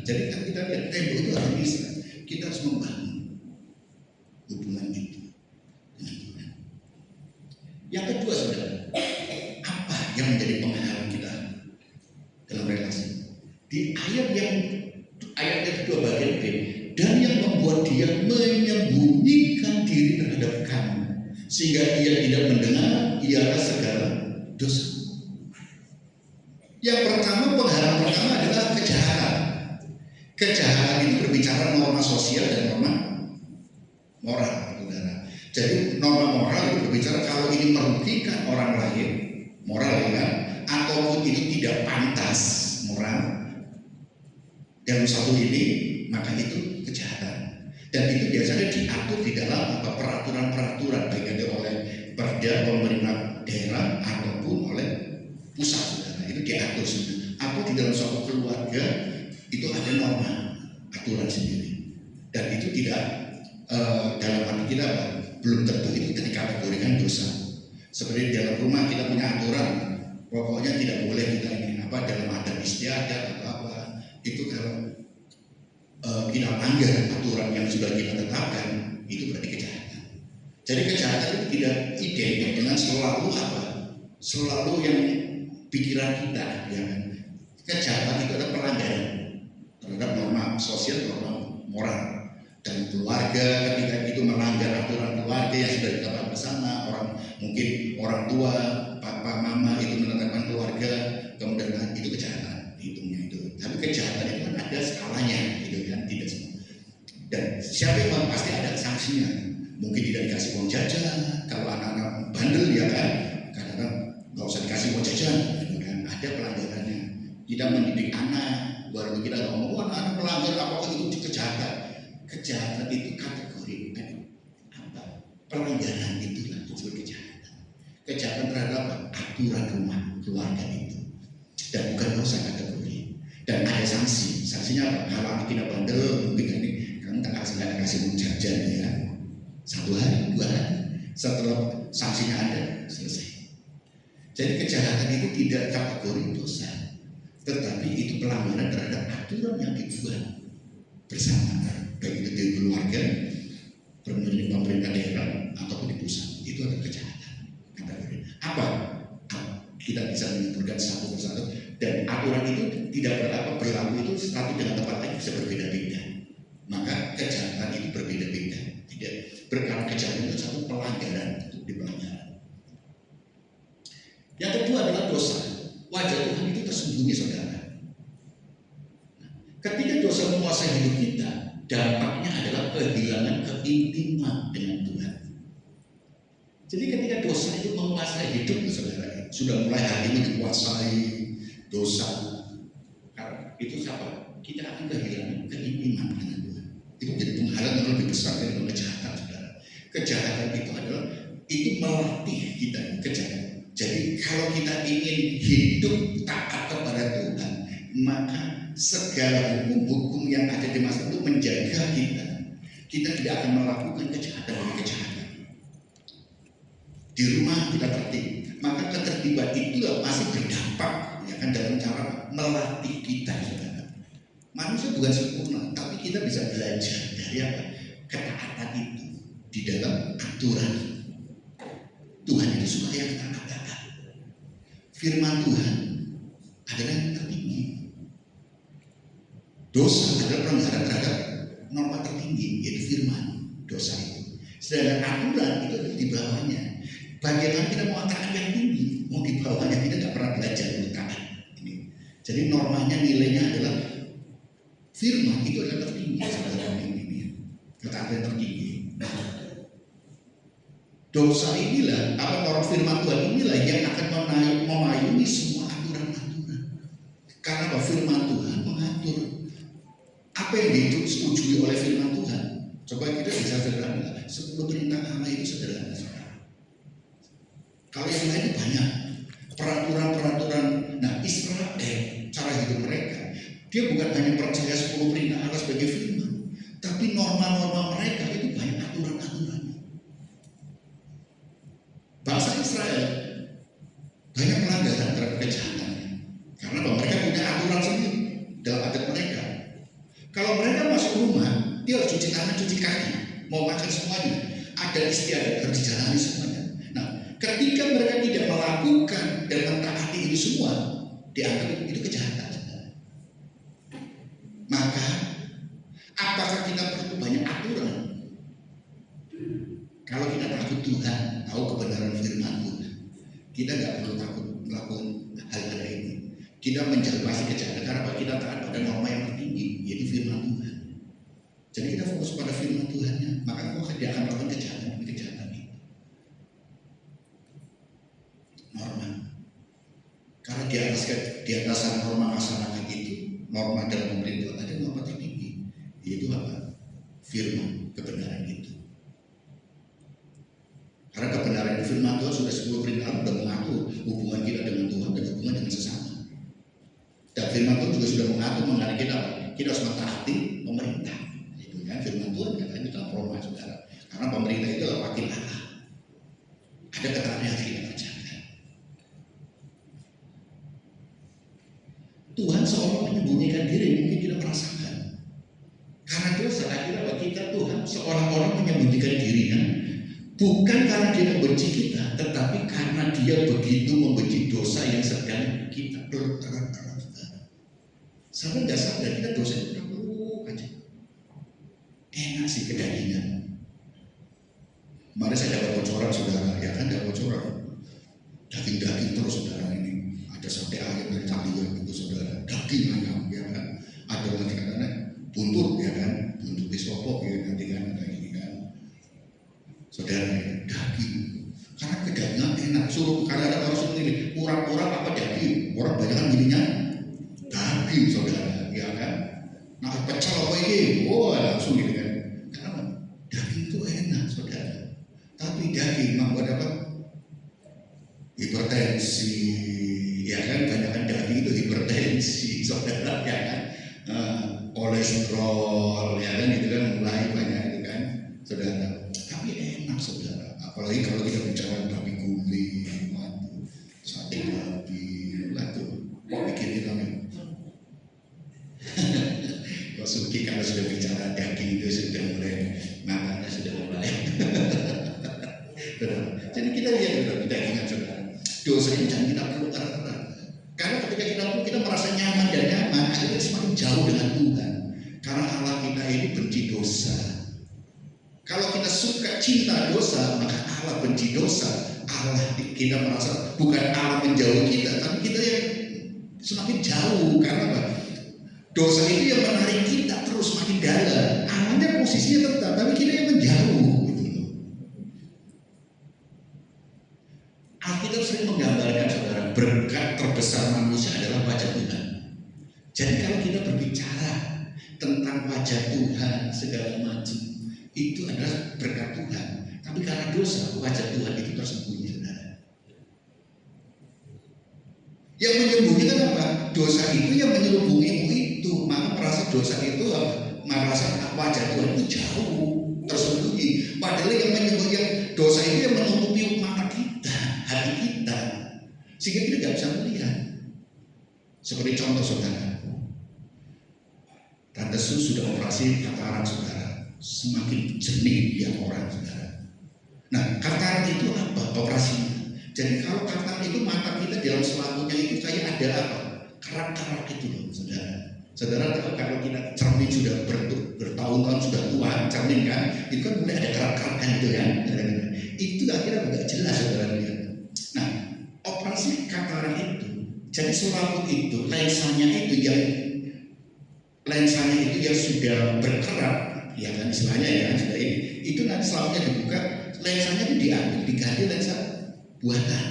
Speaker 1: Jadi kan kita lihat tembok itu harus bisa. Kita harus membangun hubungan itu dengan Tuhan. Yang kedua, saudara, apa yang menjadi penghalang kita dalam relasi? Di ayat kedua bagian B, dan yang membuat dia menyembunyikan diri terhadap kamu, sehingga ia tidak mendengar, ialah segala dosa. Yang pertama, penghalang pertama adalah kejahatan. Kejahatan itu berbicara norma sosial dan norma moral, saudara. Jadi norma moral itu berbicara kalau ini merugikan orang lain, moral ya kan, ataupun itu tidak pantas moral dalam satu ini, maka itu kejahatan. Dan itu biasanya diatur di dalam peraturan-peraturan, baik itu oleh perda pemerintah daerah ataupun oleh pusat, saudara. Itu diatur sebenarnya. Atau di dalam suatu keluarga itu ada norma aturan sendiri, dan itu tidak dalam hati kita belum tentu itu dikategorikan dosa. Seperti di dalam rumah kita punya aturan, pokoknya tidak boleh kita ini dalam adat istiadat atau apa, itu kalau kita langgar aturan yang sudah kita tetapkan, itu berarti kejahatan. Jadi kejahatan itu tidak identik dengan selalu yang pikiran kita, ya kan. Kejahatan itu adalah pelanggaran terhadap norma sosial, norma moral. Dan keluarga ketika itu melanggar aturan keluarga yang sudah ditetapkan bersama, mungkin orang tua, papa, mama itu menetapkan keluarga, kemudian itu kejahatan, hitungnya itu. Tapi kejahatan itu kan ada skalanya, gitu kan, tidak semua. Dan siapa yang pasti ada sanksinya. Mungkin tidak dikasih uang jajan, kalau anak-anak bandel ya kan, kadang-kadang nggak usah dikasih uang jajan, gitu kan, ada pelanggarannya. Kita mendidik anak, baru kita ngomong anak pelanggar apakah itu kejahatan. Kejahatan itu kategori apa? Pelanggaran itulah disebut kejahatan. Kejahatan terhadap aturan rumah keluarga itu, dan bukan dosa kategori. Dan ada sanksi sanksinya apa? Kalau anak kita bandel, mungkin ini kamu tak kasih uang jajan ya, 1 hari 2 hari, setelah sanksinya ada selesai. Jadi kejahatan itu tidak kategori dosa, tetapi itu pelanggaran terhadap aturan yang dibuat bersama, baik itu di keluarga, pemerintah daerah ataupun di pusat. Itu adalah kejahatan. Apa? Kita bisa menyebutkan satu persatu, dan aturan itu tidak berlaku itu satu dengan tempat lain bisa berbeda-beda. Maka kejahatan itu berbeda-beda. Tidak berkala kejahatan itu satu pelanggaran, itu di pelanggaran. Yang kedua adalah dosa. Wajah Tuhan itu tersembunyi, saudara. Ketika dosa menguasai hidup kita, dampaknya adalah kehilangan keintiman dengan Tuhan. Jadi ketika dosa itu menguasai hidup, saudara, sudah mulai hatimu dikuasai dosa, karena itu siapa? Kita akan kehilangan keintiman dengan Tuhan. Itu menjadi penghalang yang lebih besar dari kejahatan, saudara. Kejahatan itu adalah itu melatih kita kejahatan. Jadi kalau kita ingin hidup taat kepada Tuhan, maka segala hukum-hukum yang ada di masa itu menjaga kita. Kita tidak akan melakukan kejahatan demi kejahatan. Di rumah kita tertib, maka ketertiban itu masih berdampak, ya kan, dalam cara melatih kita, saudara. Manusia bukan sempurna, tapi kita bisa belajar dari apa? Ketaatan itu di dalam aturan. Tuhan itu suka yang taat. Firman Tuhan adalah yang tertinggi. Dosa adalah pelanggaran terhadap norma tertinggi, yaitu firman. Dosa itu. Sedangkan aturan itu ada di bawahnya. Bagaimana kita mau taat yang tinggi, mau di bawahnya, kita tidak pernah belajar untuk taat. Jadi normanya, nilainya adalah firman itu adalah tertinggi, saudara. Ini ketaatan tertinggi. Dosa inilah, apa norma firman Tuhan inilah yang akan memayungi semua aturan-aturan. Karena firman Tuhan mengatur apa yang disetujui oleh firman Tuhan. Coba kita bisa sederhana, 10 perintah Allah itu sederhana. Kalau yang lain banyak peraturan-peraturan. Nah, Israel, cara hidup mereka, dia bukan hanya percaya 10 perintah Allah sebagai firman, tapi norma-norma mereka itu banyak aturan-aturan. Bangsa Israel banyak pelanggaran terhadap kejahatan, karena mereka punya aturan sendiri dalam adat mereka. Kalau mereka masuk rumah, dia harus cuci tangan, cuci kaki, mau makan semuanya, ada istiadat harus dijalani semuanya. Nah, ketika mereka tidak melakukan dan mentaati ini semua, dianggap itu kejahatan. Maka, apakah kita perlu banyak aturan? Kalau kita takut Tuhan, tahu kebenaran firman Tuhan, kita nggak perlu takut melakukan hal-hal ini. Kita menjauhi kejahatan karena kita taat pada norma yang tertinggi, yaitu firman Tuhan. Jadi kita fokus pada firman Tuhannya, maka dia akan melakukan kejahatan itu. Norma. Karena di atas norma masyarakat itu, norma dalam pemerintahan ada norma tertinggi, yaitu apa? Firman, kebenaran itu. Karena kebenaran di firman Tuhan sudah 10 perintah sudah mengatur hubungan kita dengan Tuhan dan hubungan dengan sesama. Dan firman Tuhan juga sudah mengatur mengenai kita harus mentaati pemerintah. Itu kan firman Tuhan katanya dalam Roma, saudara. Karena pemerintah itu adalah wakil Allah. Ada ketaatan yang kita kerjakan. Tuhan seolah menyembunyikan diri, mungkin kita merasakan. Karena dosa akhirnya kita Tuhan seolah-olah menyembunyikan dirinya. Bukan karena dia membenci kita, tetapi karena dia begitu membenci dosa yang sedang kita peluk-peluk. Sampai nggak sadar kita dosa itu peluk aja. Enak sih kedagingan. Kemarin saya dapat bocoran, saudara, ya kan, dapat bocoran. Daging-daging terus, saudara, ini. Ada sate ayam dari Taliban itu, saudara. Daging ayam, ya kan. Ada lagi katanya buntut, ya kan. Buntut disopok, ya nanti kan ada ini kan. Saudara, daging. Karena kedagingan enak. Suruh, karena ada orang suruh milih murah-murah apa daging. Orang banyak kan milihnya daging, saudara, ya kan. Nah, pecel apa ini? Oh, langsung gitu kan. Karena daging itu enak, saudara. Tapi daging membuat apa? Hipertensi, ya kan. Banyak kan daging itu hipertensi, saudara, ya kan. kolesterol, ya kan itu kan mulai banyak itu kan, saudara. Tapi enak saudara, apalagi kalau kita bicara babi guling, sate babi, tuh, kok bikin kita nih? Kok Suki kalau sudah bicara daging itu sudah mulai makannya sudah mulai. Jadi kita lihat kita ingat saudara, dosa ini jangan kita perlu erat-erat. Karena ketika kita merasa nyaman dan nyaman, akhirnya semakin jauh dengan Tuhan. Karena Allah kita ini benci dosa. Kalau kita suka cinta dosa, maka Allah benci dosa. Allah kita merasa bukan Allah menjauh kita, tapi kita yang semakin jauh. Karena apa? Dosa itu yang menarik kita terus makin dalam. Allahnya posisinya tetap, tapi kita yang menjauh. Alkitab sering menggambarkan saudara, berkat terbesar manusia adalah wajah Tuhan. Jadi kalau kita berbicara tentang wajah Tuhan segala macam, itu adalah berkat Tuhan. Tapi karena dosa, wajah Tuhan itu tersembunyi saudara. Yang menyembunyikan apa? Dosa itu yang menyelubungimu itu. Maka merasa dosa itu apa? Merasa wajah Tuhan itu jauh, tersembunyi. Padahal yang menyembunyikan dosa itu yang menutupi mata kita, hati kita, sehingga kita tidak bisa melihat. Seperti contoh saudara, Tante Su sudah operasi katarak saudara, semakin jernih dia orang saudara. Nah, katarak itu apa? Operasinya. Jadi kalau katarak itu mata kita dalam selamanya itu kayak ada apa? Kerak-kerak itu loh saudara. Saudara tahu kalau kita cermin sudah bertahun-tahun sudah tua, cermin kan, itu kan mulai ada kerak-kerakan itu kan. Itu akhirnya tidak jelas saudara lihat. Nah, operasi katarak itu, jadi selaput itu lensanya itu yang sudah berkerak, ya kan istilahnya ya sudah ini, itu nanti selaputnya dibuka, lensanya itu diambil, diganti lensa buatan.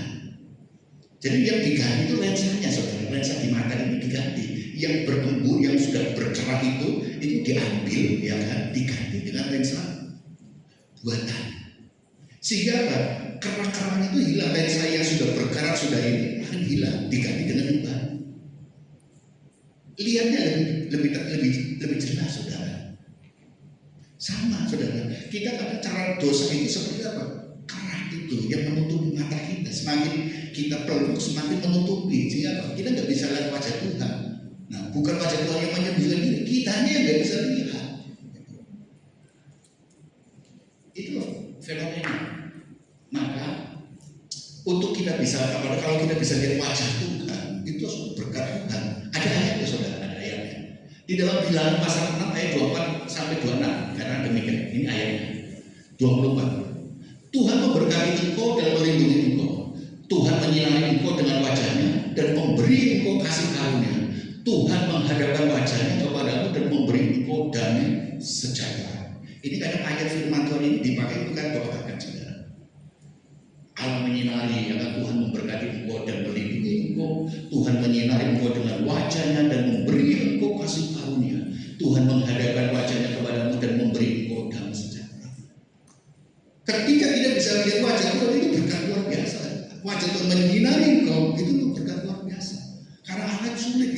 Speaker 1: Jadi yang diganti itu lensanya saudara, lensa di mata ini diganti, yang berembun yang sudah berkerak itu diambil, ya kan, diganti dengan lensa buatan. Sehingga apa? Kerak-kerak itu hilang, lensa yang sudah berkerak sudah ini akan hilang, diganti dengan yang baru. Lihatnya lebih jelas saudara. Sama saudara, kita kata cara dosa itu seperti apa? Kerak itu yang menutupi mata kita, semakin kita peluk semakin menutupi, sehingga kita nggak bisa lihat wajah Tuhan. Nah, bukan wajah Tuhan yang menyembuhkan diri, kitanya yang nggak bisa lihat. Itu fenomena. Maka untuk kita bisa, kalau kita bisa lihat wajah Tuhan, itu harus berkat Tuhan. Ada ayatnya saudara, ada ayatnya. Di dalam Bilangan pasal 6 ayat 24 sampai 26, karena demikian, ini ayatnya 24. Tuhan memberkati engkau dan melindungi engkau. Tuhan menyinari engkau dengan wajahnya dan memberi engkau kasih karunia. Tuhan menghadapkan wajahnya kepadamu dan memberi engkau damai sejahtera. Ini kadang ayat firman Tuhan ini dipakai itu kan doakan saudara. Allah menyinari, ya kan, Tuhan memberkati engkau dan melindungi engkau. Tuhan menyinari engkau dengan wajahnya dan memberi engkau kasih karunia. Tuhan menghadapkan wajahnya kepadamu dan memberi engkau damai sejahtera. Ketika tidak bisa melihat wajah Tuhan, itu berkat luar biasa. Wajah Tuhan menyinari engkau, itu berkat luar biasa. Karena akan sulit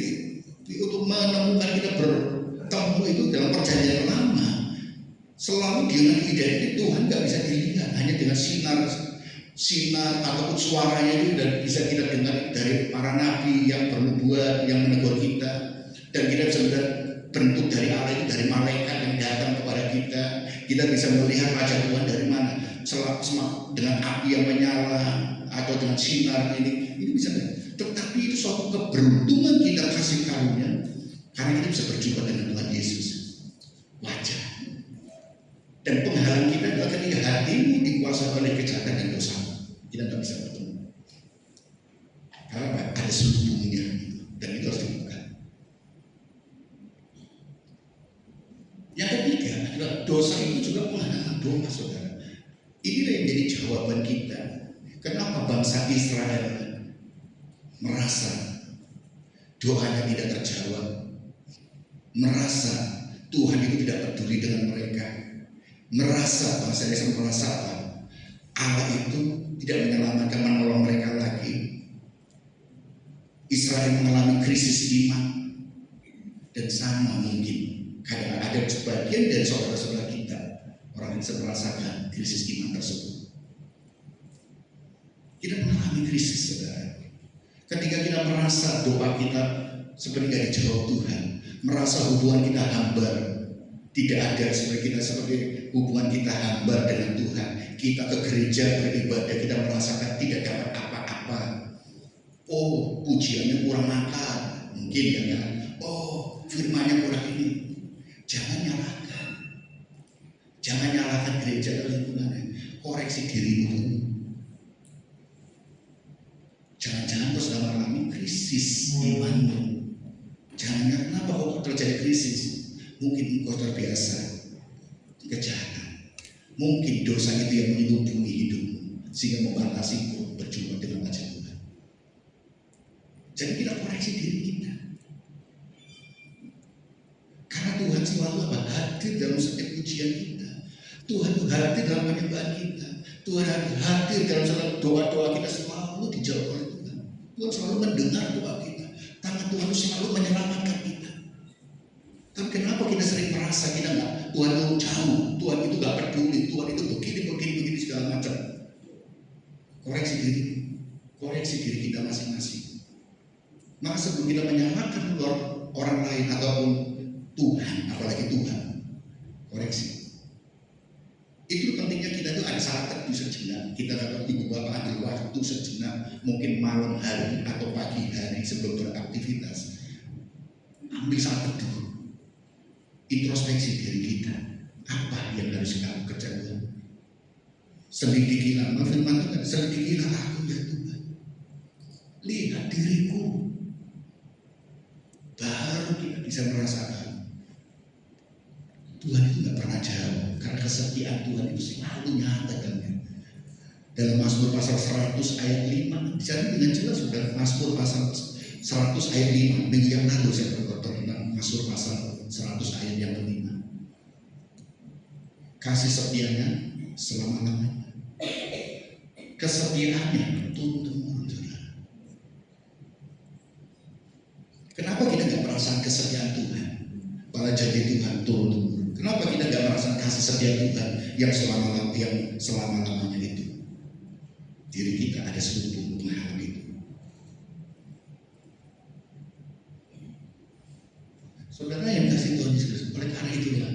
Speaker 1: untuk menemukan kita bertemu itu dalam perjanjian lama. Selalu dengan identitas Tuhan nggak bisa dilihat, hanya dengan sinar ataupun suaranya itu dan bisa kita dengar dari para nabi yang bernubuat, yang menegur kita, dan kita bisa melihat bentuk dari Allah itu dari malaikat yang datang kepada kita. Kita bisa melihat wajah Tuhan dari mana, dengan api yang menyala atau dengan sinar ini bisa. Tetapi itu suatu keberuntungan kita kasih karunia karena kita bisa berjumpa dengan Tuhan Yesus, wajah. Dan penghalang kita adalah ketika hatimu dikuasai oleh kejahatan dan dosa, kita tidak bisa bertemu. Karena ada selubungnya dan itu harus dibuka. Yang ketiga adalah dosa itu juga penghalang doa saudara. Inilah yang jadi jawaban kita. Kenapa bangsa Israel merasa doanya tidak terjawab, merasa Tuhan itu tidak peduli dengan mereka, merasa bangsa Israel merasa Allah itu tidak menyelamatkan, menolong mereka lagi. Israel mengalami krisis iman dan sama mungkin Kadang ada sebagian dari saudara-saudara kita orang yang merasakan krisis iman tersebut. Kita mengalami krisis, saudara. Ketika kita merasa doa kita seperti tidak dijawab Tuhan, merasa hubungan kita hambar, tidak ada seperti hubungan kita hambar dengan Tuhan. Kita ke gereja beribadah, kita merasakan tidak dapat apa-apa. Oh, pujiannya kurang akar, mungkin ya kan? Oh, firmannya kurang ini. Jangan nyalahkan gereja dan lingkungannya. Koreksi dirimu dulu. Jangan-jangan kau sedang mengalami krisis imanmu. Jangan, kenapa kok terjadi krisis? Mungkin kau terbiasa kejahatan. Mungkin dosa itu yang menyelubungi hidupmu sehingga membatasi kau berjumpa dengan wajah Tuhan. Jadi kita koreksi diri kita. Karena Tuhan selalu hadir dalam setiap ujian kita. Tuhan hadir dalam penyembahan kita. Tuhan hadir dalam setiap doa-doa kita, selalu dijawab oleh Tuhan. Tuhan selalu mendengar doa kita. Tangan Tuhan selalu menyelamatkan kita. Tapi kenapa kita sering merasa kita nggak, Tuhan itu jauh, Tuhan itu nggak peduli, Tuhan itu begini segala macam. Koreksi diri kita masing-masing. Maka sebelum kita menyalahkan orang lain ataupun Tuhan, apalagi Tuhan, koreksi. Itu pentingnya kita itu ada saat teduh sejenak. Kita dapat ibu bapak ambil waktu sejenak, mungkin malam hari atau pagi hari sebelum beraktivitas. Ambil saat teduh, introspeksi diri kita. Apa yang harus kita kerjakan? Selidikilah, firman Tuhan, selidikilah aku ya Tuhan. Lihat diriku, baru kita bisa merasakan Tuhan itu nggak pernah jauh, karena kesetiaan Tuhan itu selalu nyata kan. Dalam Mazmur pasal 100 ayat 5 disana dengan jelas sudah. Mazmur pasal 100 ayat 5 minggu yang lalu saya berkata tentang Mazmur pasal 100 ayat yang kelima. Kasih setianya selama-lamanya, kesetiaannya turun-temurun. Kenapa kita nggak merasakan kesetiaan Tuhan? Para janji Tuhan turun-temurun. Kenapa kita nggak merasakan kasih setia Tuhan yang selama-lamanya itu? Diri kita ada selubung penghalang itu. Saudara yang kasih Tuhan Yesus, oleh karena itulah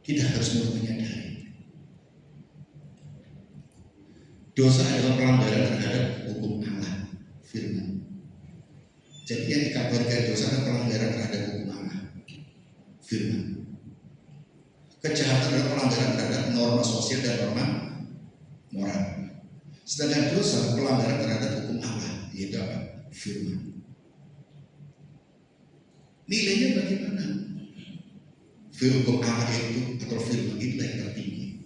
Speaker 1: kita harus mulai menyadari dosa adalah pelanggaran terhadap hukum Allah, firman. Jadi yang dikabarkan dosa adalah pelanggaran terhadap hukum Allah, firman. Kejahatan adalah pelanggaran terhadap norma sosial dan norma moral. Sedangkan dosa pelanggaran terhadap hukum Allah, yaitu apa? Firman. Nilainya bagaimana? Hukum Allah itu atau firman itu yang tertinggi.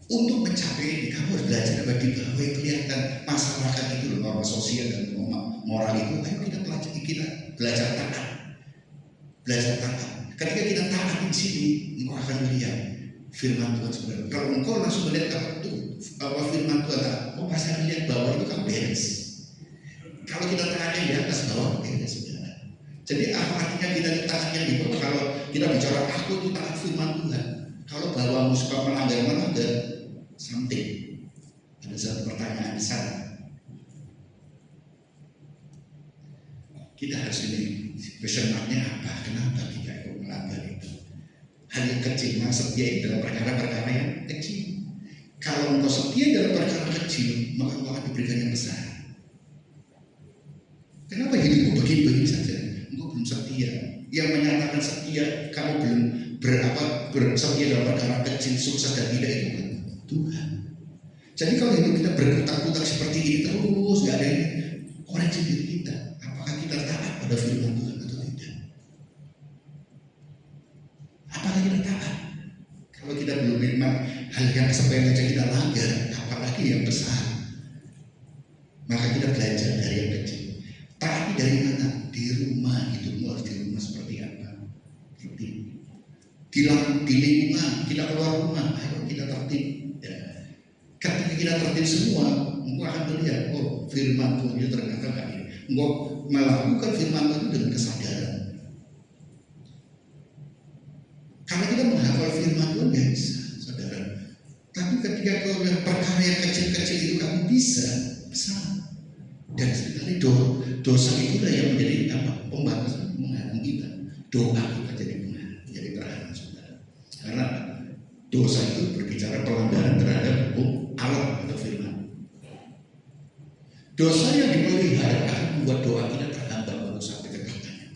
Speaker 1: Untuk mencapai ini kamu harus belajar bagi bahwa yang kelihatan masyarakat itu norma sosial dan norma moral itu. Ayo kita belajar taat. Belajar taat. Ketika kita taat di sini, engkau akan melihat firman Tuhan sebenarnya. Kalau engkau langsung melihat apa firman Tuhan, engkau pasti akan lihat bahwa itu kan beres. Kalau kita taatnya di atas bawah beres, saudara. Jadi apa artinya kita taatnya di bawah? Kalau kita bicara aku itu taat firman Tuhan. Kalau bawamu suka melanggar something, ada satu pertanyaan di sana. Kita harus ini pesenannya apa? Kenapa kita ikut melanggar itu? Hal yang kecil, setia dalam perkara-perkara yang kecil. Kalau engkau setia dalam perkara kecil, maka engkau akan diberikan yang besar. Kenapa hidupmu begini-begini saja? Engkau belum setia. Yang menyatakan setia, kamu belum bersetia dalam perkara kecil, sukses dan tidak itu kan Tuhan. Jadi kalau hidup kita berkutak-kutak seperti ini terus, nggak ada ini, koreksi diri kita. Apakah kita taat pada firman Tuhan atau tidak? Apakah kita taat? Kalau kita belum memang hal yang sepele saja kita langgar, apalagi yang besar. Maka kita belajar dari yang kecil. Taat dari mana? Di rumah. Hidupmu harus di rumah seperti apa? Seperti di lingkungan, kita keluar rumah, ayo kita tertib. Ya. Ketika kita tertib semua, engkau akan melihat, oh firman Tuhan itu ternyata kayak ini. engkau melakukan firman Tuhan dengan kesadaran. Karena kita menghafal firman Tuhan ya bisa, saudara. Tapi ketika kau perkara yang kecil-kecil itu kamu bisa besar. Dan sekali dosa itulah yang menjadi pembatas menghalang kita. Doa kita jadi terhalang, saudara. Karena dosa itu berbicara pelanggaran terhadap hukum Allah atau firman. Dosa yang dipelihara akan membuat doa kita terhambat baru sampai ke tangannya.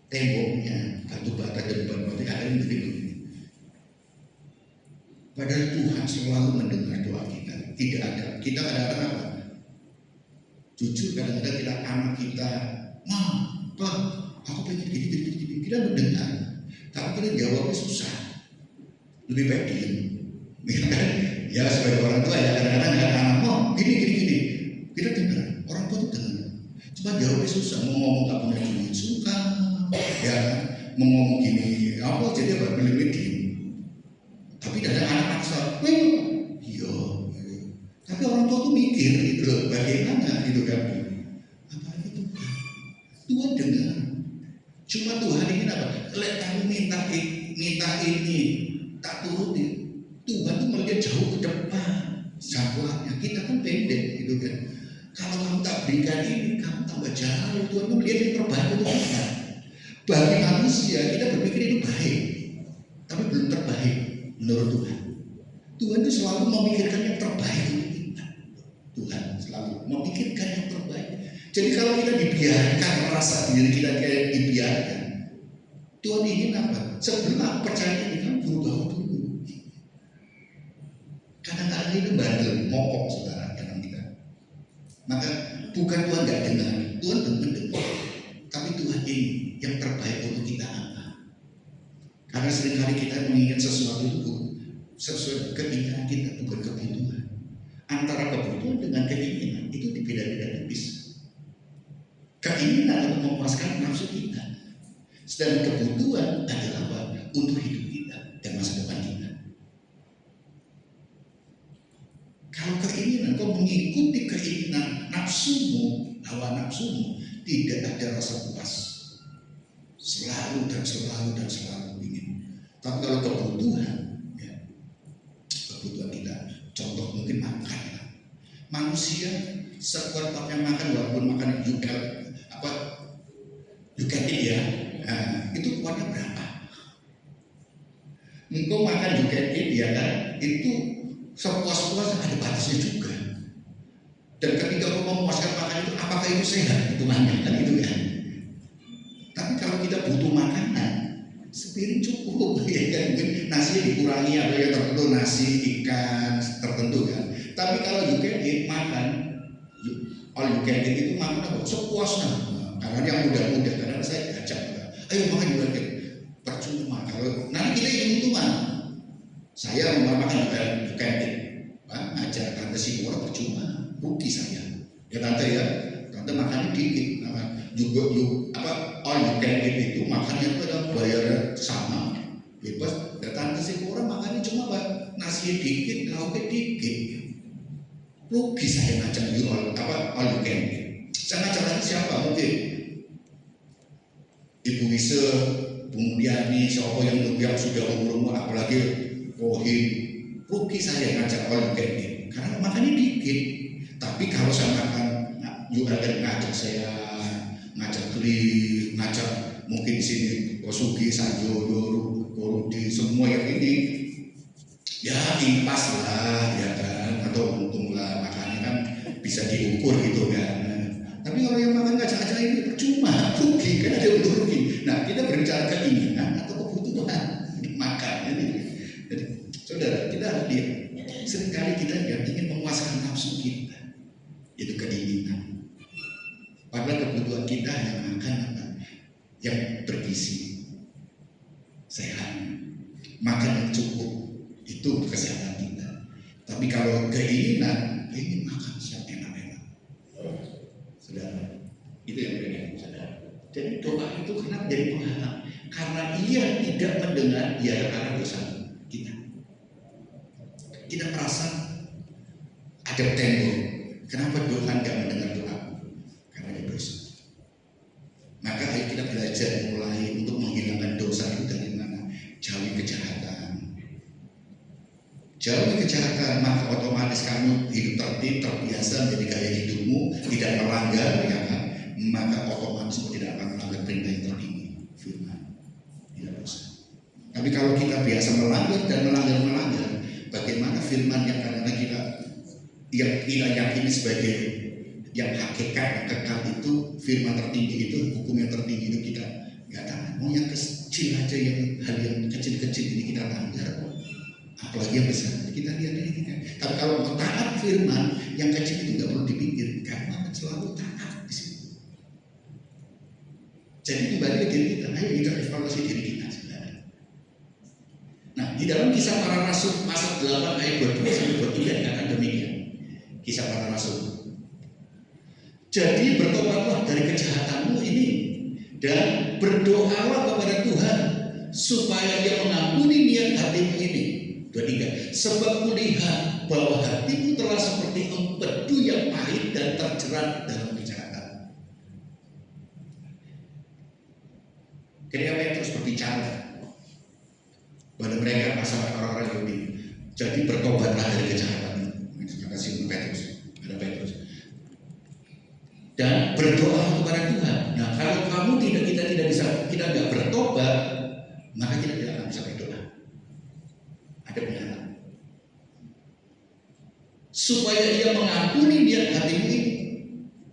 Speaker 1: Temboknya, batu bata dan batu akhirnya menjadi begini. Padahal Tuhan selalu mendengar doa kita. Tidak ada, kita kadang-kadang apa? Jujur kadang-kadang kita anak kita, Pak, aku pengen gini. Kita mendengar, tapi kita jawabnya susah. Lebih baik diem. Ya sebagai orang tua ya kadang-kadang anak gini. Kita dengar, orang tua itu dengar. Cuma jawabnya susah. Mau ngomong gak punya duit suka, ya kan? Mau ngomong gini, apa jadi apa? Lebih diem. Tapi ada anak maksa, iya. Tapi orang tua tuh mikir gitu loh, bagaimana gitu kan? Apalagi Tuhan dengar. Cuma Tuhan ingin apa? Kalau kamu minta ini, tak turuti. Tuhan tuh melihat jauh ke depan. Jadwalnya kita kan pendek gitu kan. Kalau kamu tak berikan ini, kamu tambah jauh. Tuhan tuh melihat yang terbaik untuk kita. Bagi manusia kita berpikir itu baik, tapi belum terbaik menurut Tuhan. Tuhan itu selalu memikirkan yang terbaik untuk kita. Tuhan selalu memikirkan yang terbaik. Jadi kalau kita dibiarkan merasa diri kita kayak dibiarkan, Tuhan ingin apa? Sebelum aku percaya ini kamu berubah dulu. Kadang-kadang itu bandel, mokok saudara dalam kita. Maka bukan Tuhan gak dengar, Tuhan mendengar. Tapi Tuhan ini yang terbaik untuk kita apa? Karena seringkali kita mengingat sesuatu itu sesuai keinginan kita, bukan kebutuhan. Antara kebutuhan dengan keinginan itu dibeda-beda tipis. Keinginan untuk memuaskan nafsu kita, sedangkan kebutuhan adalah apa? Untuk hidup kita dan masa depan kita. Kalau keinginan, kau mengikuti keinginan nafsumu, hawa nafsumu, tidak ada rasa puas. Selalu ingin. Tapi kalau kebutuhan, ya, kebutuhan kita, contoh mungkin makan. Manusia sekuat-kuatnya makan, walaupun makan juga ya, itu kuatnya berapa? Engkau makan juga ya kan, itu sepuas-puas ada batasnya juga. Dan ketika kau memuaskan makan itu, apakah itu sehat? Itu kan gitu kan. Tapi kalau kita butuh makanan, sepiring cukup, ya kan? Mungkin nasinya dikurangi atau yang tertentu, nasi, ikan tertentu kan. Tapi kalau juga makan, all you can eat itu makan apa? Sepuasnya. Karena yang muda-muda, karena saya ajak, ayo makan juga kan. Percuma. Kalau nanti kita hitung-hitungan. Saya makan bukan ngajak tante Simora percuma, rugi saya. Ya tante makannya dikit, juga all you can eat itu makannya itu ada bayar sama, bebas. Ya tante Simora makannya cuma nasi dikit, lauknya dikit, rugi saya ngajak all you can eat. Saya ngajak lagi siapa? Mungkin Ibu Wise, Bu Mulyani, siapa yang sudah umur apalagi Rohim, rugi saya ngajak all you can eat karena makannya dikit. Tapi kalau saya makan, juga ada ngajak saya, ngajak Kli, ngajak mungkin sini Kosugi, Sanjoyo, Korudi, semua yang ini, ya impas lah, ya kan, atau untung lah makannya kan bisa diukur gitu kan. Tapi kalau yang makan ngajak-ngajak ini percuma, rugi, kan ada untung rugi. Nah kita berbicara keinginan atau kebutuhan makan ini. Jadi saudara, kita harus lihat, seringkali kita ingin memuaskan nafsu kita, itu keinginan. Padahal kebutuhan kita yang makan apa? Yang bergizi, sehat, makan yang cukup, itu kesehatan kita. Tapi kalau keinginan, ingin makan siap enak-enak, saudara, itu yang beda, saudara. Jadi doa itu kenapa jadi penghalang? Karena ia tidak mendengar, ia karena dosa kita. Kita merasa ada tembok. Kenapa Tuhan tidak mendengar doa? belajar mulai untuk menghilangkan dosa itu dari mana? Jauhi kejahatan. Jauhi kejahatan, maka otomatis kamu hidup tertib, terbiasa menjadi gaya hidupmu, tidak melanggar, ya kan? Maka otomatis kamu tidak akan melanggar perintah yang tertinggi, firman. Tidak usah. Tapi kalau kita biasa melanggar dan melanggar, bagaimana firman yang kadang-kadang kita yakini sebagai yang hakikat, yang kekal itu, firman tertinggi itu, hukum yang tertinggi itu kita nggak tahu. Mau yang kecil aja, hal yang kecil-kecil ini kita langgar, apalagi yang besar. Kita lihat ini kita. Tapi kalau mau taat firman, yang kecil itu nggak perlu dipikir, karena akan selalu taat di situ. Jadi kembali ke diri kita, ayo kita evaluasi diri kita, saudara. Nah, di dalam Kisah Para Rasul pasal 8 ayat 22 sampai 23 dikatakan demikian. Kisah Para Rasul. Jadi bertobatlah dari kejahatanmu ini dan berdoalah kepada Tuhan supaya Dia mengampuni niat hatimu ini. 23. Sebab kulihat bahwa hatimu telah seperti empedu yang pahit dan terjerat dalam kejahatan. Ketika Petrus berbicara pada mereka masalah orang-orang Yahudi, jadi bertobatlah dari kejahatan. Terima kasih Petrus. Ada Petrus. Dan berdoa kepada Tuhan. Nah, kalau kita nggak bertobat, maka kita tidak akan bisa berdoa. Ada penghalang. Supaya Dia mengampuni niat hatimu ini.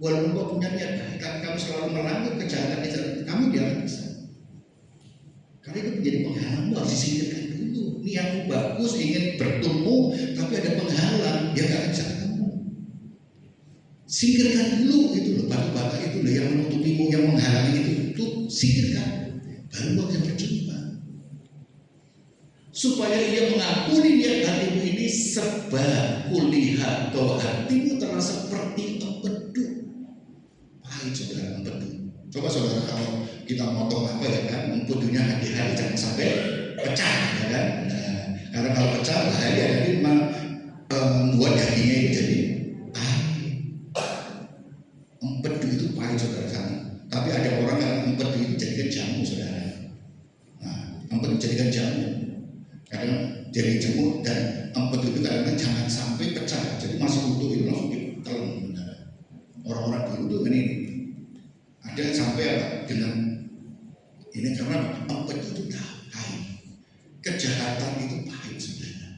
Speaker 1: Walaupun kau punya niat baik, tapi kamu selalu melanggar kejahatan, kamu tidak akan bisa. Karena itu menjadi penghalang, harus disingkirkan dulu. Niatmu bagus, ingin bertemu, tapi ada penghalang, dia nggak bisa ketemu. Singkirkan dulu itu loh, batu-batu itu loh yang menutupimu, yang menghalangi itu singkirkan, baru kau bisa berjumpa. Supaya Ia mengampuni niat hatimu ini, sebab kulihat bahwa hatimu telah seperti empedu. Pahit saudara, empedu. Coba saudara kalau kita motong apa ya kan, empedunya hati-hati jangan sampai pecah, ya kan? Nah, karena kalau pecah bahaya, jadi memang membuat dagingnya itu jadi empedu itu pahit saudara sana. Tapi ada orang yang empedu itu jadikan jamu saudara. Nah, empedu jadikan jamu. Kadang jadi jamu dan empedu itu kadang-kadang jangan sampai pecah. Jadi masih utuh itu langsung ditelan saudara. Orang-orang dulu tuh ini ada yang sampai apa dengan ini karena empedu itu pahit. Kejahatan itu pahit saudara.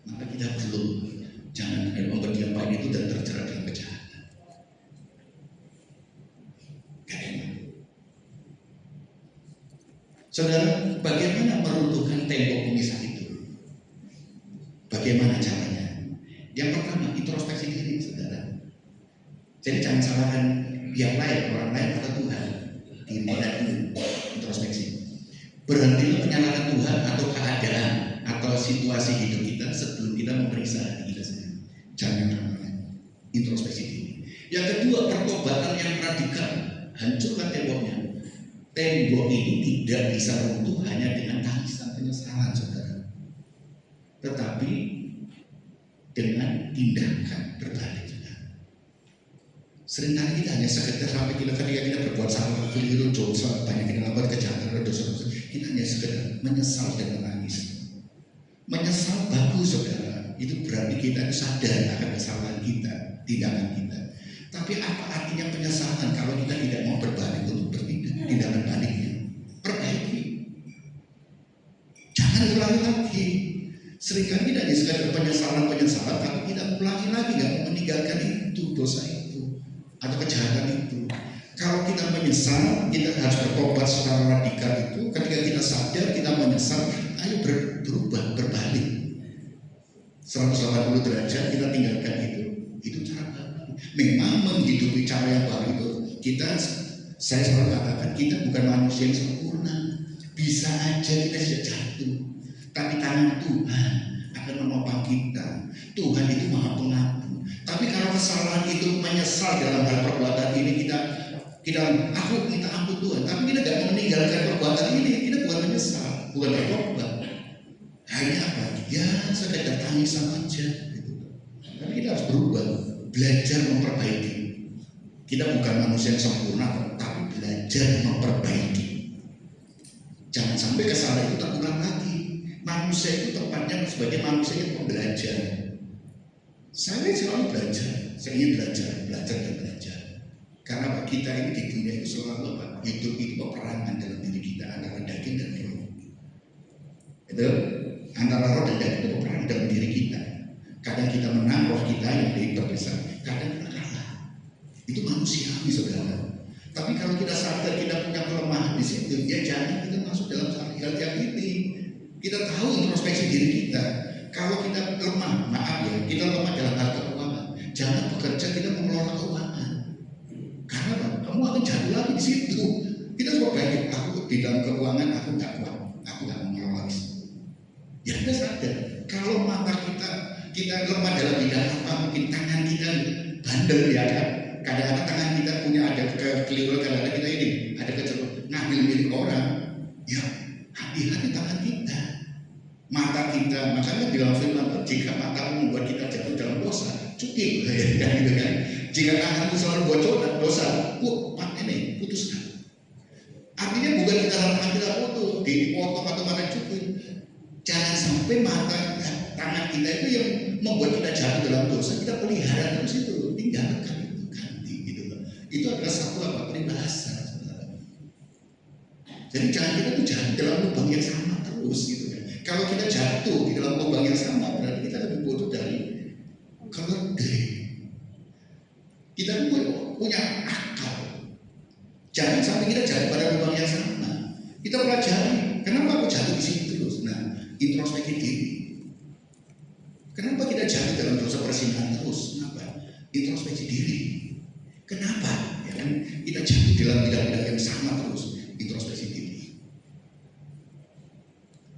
Speaker 1: Maka kita belum jangan ada empedu yang pahit itu dan terjerat dalam kejahatan. Saudara, bagaimana meruntuhkan tembok pemisah itu? Bagaimana caranya? Yang pertama, introspeksi diri, saudara. Jadi jangan salahkan yang lain, orang lain atau Tuhan. Diri kita dulu, introspeksi. Berhentilah menyalahkan Tuhan atau keadaan atau situasi hidup kita sebelum kita memeriksa hati kita sendiri. Jangan orang lain. Introspeksi diri. Yang kedua, pertobatan yang radikal. Hancurkan temboknya. Tembok ini tidak bisa runtuh hanya dengan tangisan penyesalan, saudara, tetapi dengan tindakan berbalik, saudara. Seringkali kita hanya sekedar sampai ketika kita berbuat salah, keliru, dosa, banyak kita lakukan kejahatan, dosa-dosa, kita hanya sekedar menyesal dan menangis. Menyesal bagus, saudara. Itu berarti kita sadar akan kesalahan kita, tindakan kita. Tapi apa artinya penyesalan kalau kita tidak mau berbalik untuk bertindak? Tindakan baliknya, perbaiki. Jangan ulangi lagi. Seringkali kita hanya sekadar penyesalan, tapi kita ulangi lagi, nggak meninggalkan itu, dosa itu atau kejahatan itu. Kalau kita menyesal, kita harus bertobat secara radikal itu. Ketika kita sadar, kita menyesal, ayo berubah, berbalik 180 derajat, kita tinggalkan itu. Itu cara baru. Memang menghidupi cara yang baru itu saya selalu katakan kita bukan manusia yang sempurna. Bisa aja kita sudah jatuh, tapi tangan Tuhan akan menopang kita. Tuhan itu Maha Pengampun. Tapi kalau kesalahan itu menyesal dalam hal perbuatan ini, kita aku minta ampun Tuhan, tapi kita tidak meninggalkan perbuatan ini, kita bukan menyesal, bukan bertobat. Hanya apa? Ya sekedar tangisan aja. Gitu. Tapi kita harus berubah, belajar memperbaiki. Kita bukan manusia yang sempurna, tapi belajar memperbaiki. Jangan sampai kesalahan itu terulang lagi. Manusia itu tempatnya sebagai manusia yang belajar. Saya selalu belajar, saya ingin belajar dan belajar. Karena kita ini di dunia itu selalu hidup itu peperangan dalam diri kita antara daging dan roh. Itu antara roh dan daging itu peperangan dalam diri kita. Kadang kita menang, roh kita yang terbesar. Kadang kita kalah. Itu manusiawi, saudara. Tapi kalau kita sadar kita punya kelemahan di situ, ya jangan kita masuk dalam hal yang ini. Kita tahu introspeksi diri kita. Kalau kita lemah, maaf ya, kita lemah dalam hal keuangan. Jangan bekerja kita mengelola keuangan. Karena kamu akan jatuh lagi di situ. Kita harus perbaiki. Aku di dalam keuangan aku nggak kuat, aku nggak mengelola. Ya kita sadar. Kalau mata kita lemah dalam bidang apa, mungkin tangan kita bandel ya kan. Kadang-kadang tangan kita punya ada kekeliruan, kadang-kadang kita ini ada kecerdasan ngambil milik orang. Ya hati-hati tangan kita. Mata kita, makanya dalam firman, jika matamu membuat kita jatuh dalam dosa, cukup ya gitu kan. Jika tanganmu selalu buat dosa, ini putuskan. Artinya bukan kita dalam kita putus, dipotong atau makan cukup. Jangan sampai tangan kita itu yang membuat kita jatuh dalam dosa, kita pelihara terus itu, tinggalkan itu, ganti gitu loh. Itu adalah satu peribahasa. Jadi jangan kita tuh jatuh dalam lubang yang sama terus gitu kan. Kalau kita jatuh di dalam lubang yang sama, berarti kita lebih bodoh dari keledai. Kita punya akal. Jangan sampai kita jatuh pada lubang yang sama. Kita pelajari, kenapa aku jatuh di situ terus? Nah, introspeksi diri. Kenapa kita jatuh dalam dosa perzinahan terus? Kenapa? Introspeksi diri. Kenapa? Ya kan? Kita jatuh dalam bidang-bidang yang sama terus. Introspeksi diri.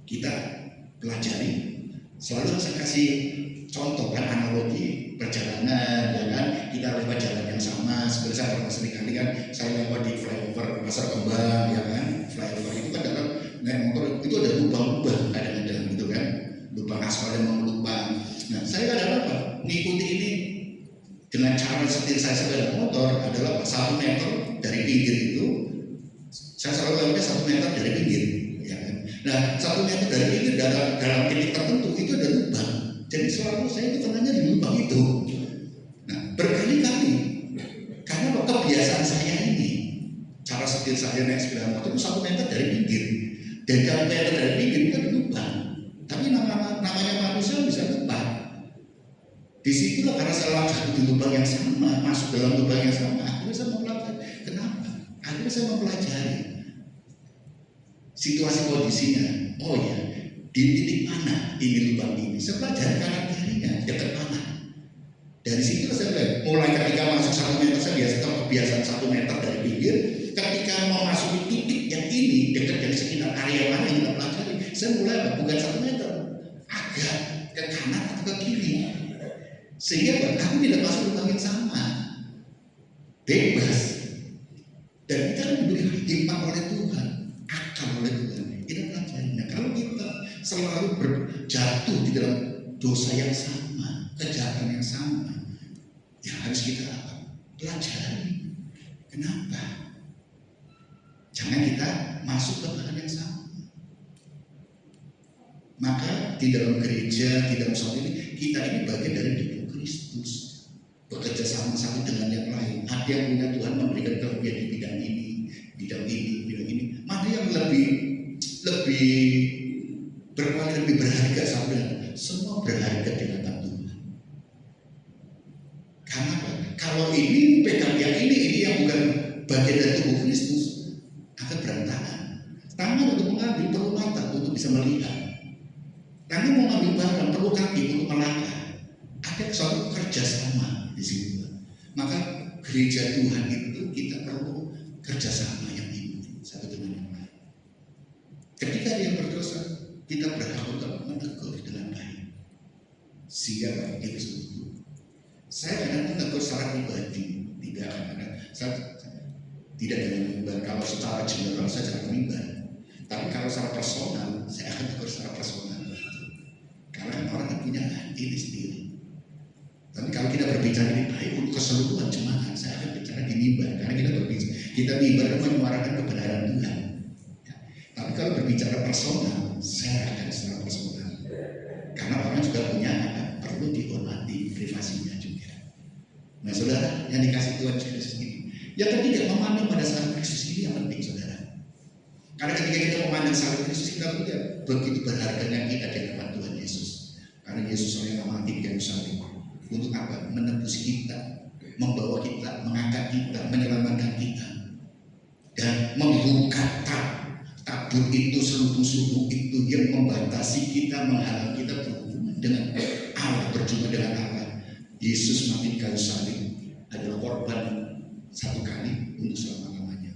Speaker 1: Kita pelajari. Selalu saya kasih contoh kan, analogi perjalanan, ya kan? Kita lewat jalan yang sama. Seperti saya pernah sekali kan, saya lewat di flyover Pasar Kembang, ya kan? Flyover itu kan dalam naik motor itu ada lubang-lubang kadang-kadang gitu kan, lubang aspal yang melubang. Nah, saya kadang apa? Mengikuti ini dengan cara setir saya sepeda motor adalah 1 meter dari pinggir itu, saya selalu lewatnya 1 meter dari pinggir. Ya kan? Nah, 1 meter dari pinggir dalam titik tertentu itu ada lubang. Jadi selalu saya di tengahnya di lubang itu. Nah, berkali-kali karena kebiasaan saya ini, cara setir saya naik sepeda motor itu 1 meter dari pinggir. Dan kalau meter dari pinggir itu ada lubang. Tapi namanya manusia bisa lupa. Disitulah karena saya jatuh di lubang yang sama, masuk dalam lubang yang sama. Akhirnya saya mempelajari. Kenapa? Akhirnya saya mempelajari situasi kondisinya. Oh ya, di titik mana ini lubang ini? Saya pelajari karakternya, dekat mana. Dari situ saya mulai ketika masuk 1 meter, saya kebiasaan 1 meter dari pinggir. Ketika mau masuk di titik yang ini dekat dari sekitar area mana yang kita pelajari, saya mulai bukan 1 meter, agak ke kanan atau ke kiri, sehingga aku tidak masuk lubang yang sama, bebas. Dan kita kan diberi hikmat oleh Tuhan, akal oleh Tuhan. Kita pelajari. Nah, kalau kita selalu berjatuh di dalam dosa yang sama, kejahatan yang sama, ya harus kita pelajari. Kenapa? Jangan kita masuk ke bahan yang sama. Maka di dalam gereja, di dalam sholat ini, kita ini bagian dari tubuh Kristus, bekerja sama satu dengan yang lain. Ada yang punya Tuhan memberikan kelebihan di bidang ini, bidang ini. Mana yang lebih berkualitas, lebih berharga sampai semua berharga di hadapan Tuhan. Karena apa? Kalau ini pegang yang ini yang bukan bagian dari tubuh Kristus, akan berantakan. Tangan untuk mengambil, perlu mata untuk bisa melihat. Tangan mau ngambil barang, perlu kaki untuk melangkah. Ada suatu kerjasama di situ. Maka gereja Tuhan itu kita perlu kerjasama yang ini satu dengan yang lain. Ketika dia berdosa, kita berhak untuk menegur dengan baik. Sehingga itu sembuh. Saya kadang menegur secara pribadi, tidak kadang-kadang saya tidak dengan mimbar. Kalau secara general saya jangan mimbar, tapi kalau secara personal saya akan tegur secara personal. Karena orang punya ini sendiri. Tapi kalau kita berbicara ini baik untuk keseluruhan jemaat, saya akan bicara di mimbar. Kita beribadah menyuarakan kebenaran Tuhan. Ya. Tapi kalau berbicara personal, saya akan secara personal. Karena orang juga punya perlu dihormati privasinya juga. Nah saudara, yang dikasih Tuhan Yesus ini, yang ketiga memandang pada saat Kristus ini yang penting saudara. Karena ketika kita memandang saat Kristus, kita lihat begitu berharganya kita di hadapan Tuhan Yesus. Karena Yesus yang mati di kayu salib. Untuk apa? Menebus kita, membawa kita, mengangkat kita, menyelamatkan kita, dan membuka tabur itu, selubung-selubung itu yang membatasi kita, menghalang kita berhubungan dengan Allah, berjumpa dengan Allah. Yesus mati di kayu salib adalah korban satu kali untuk selama-lamanya.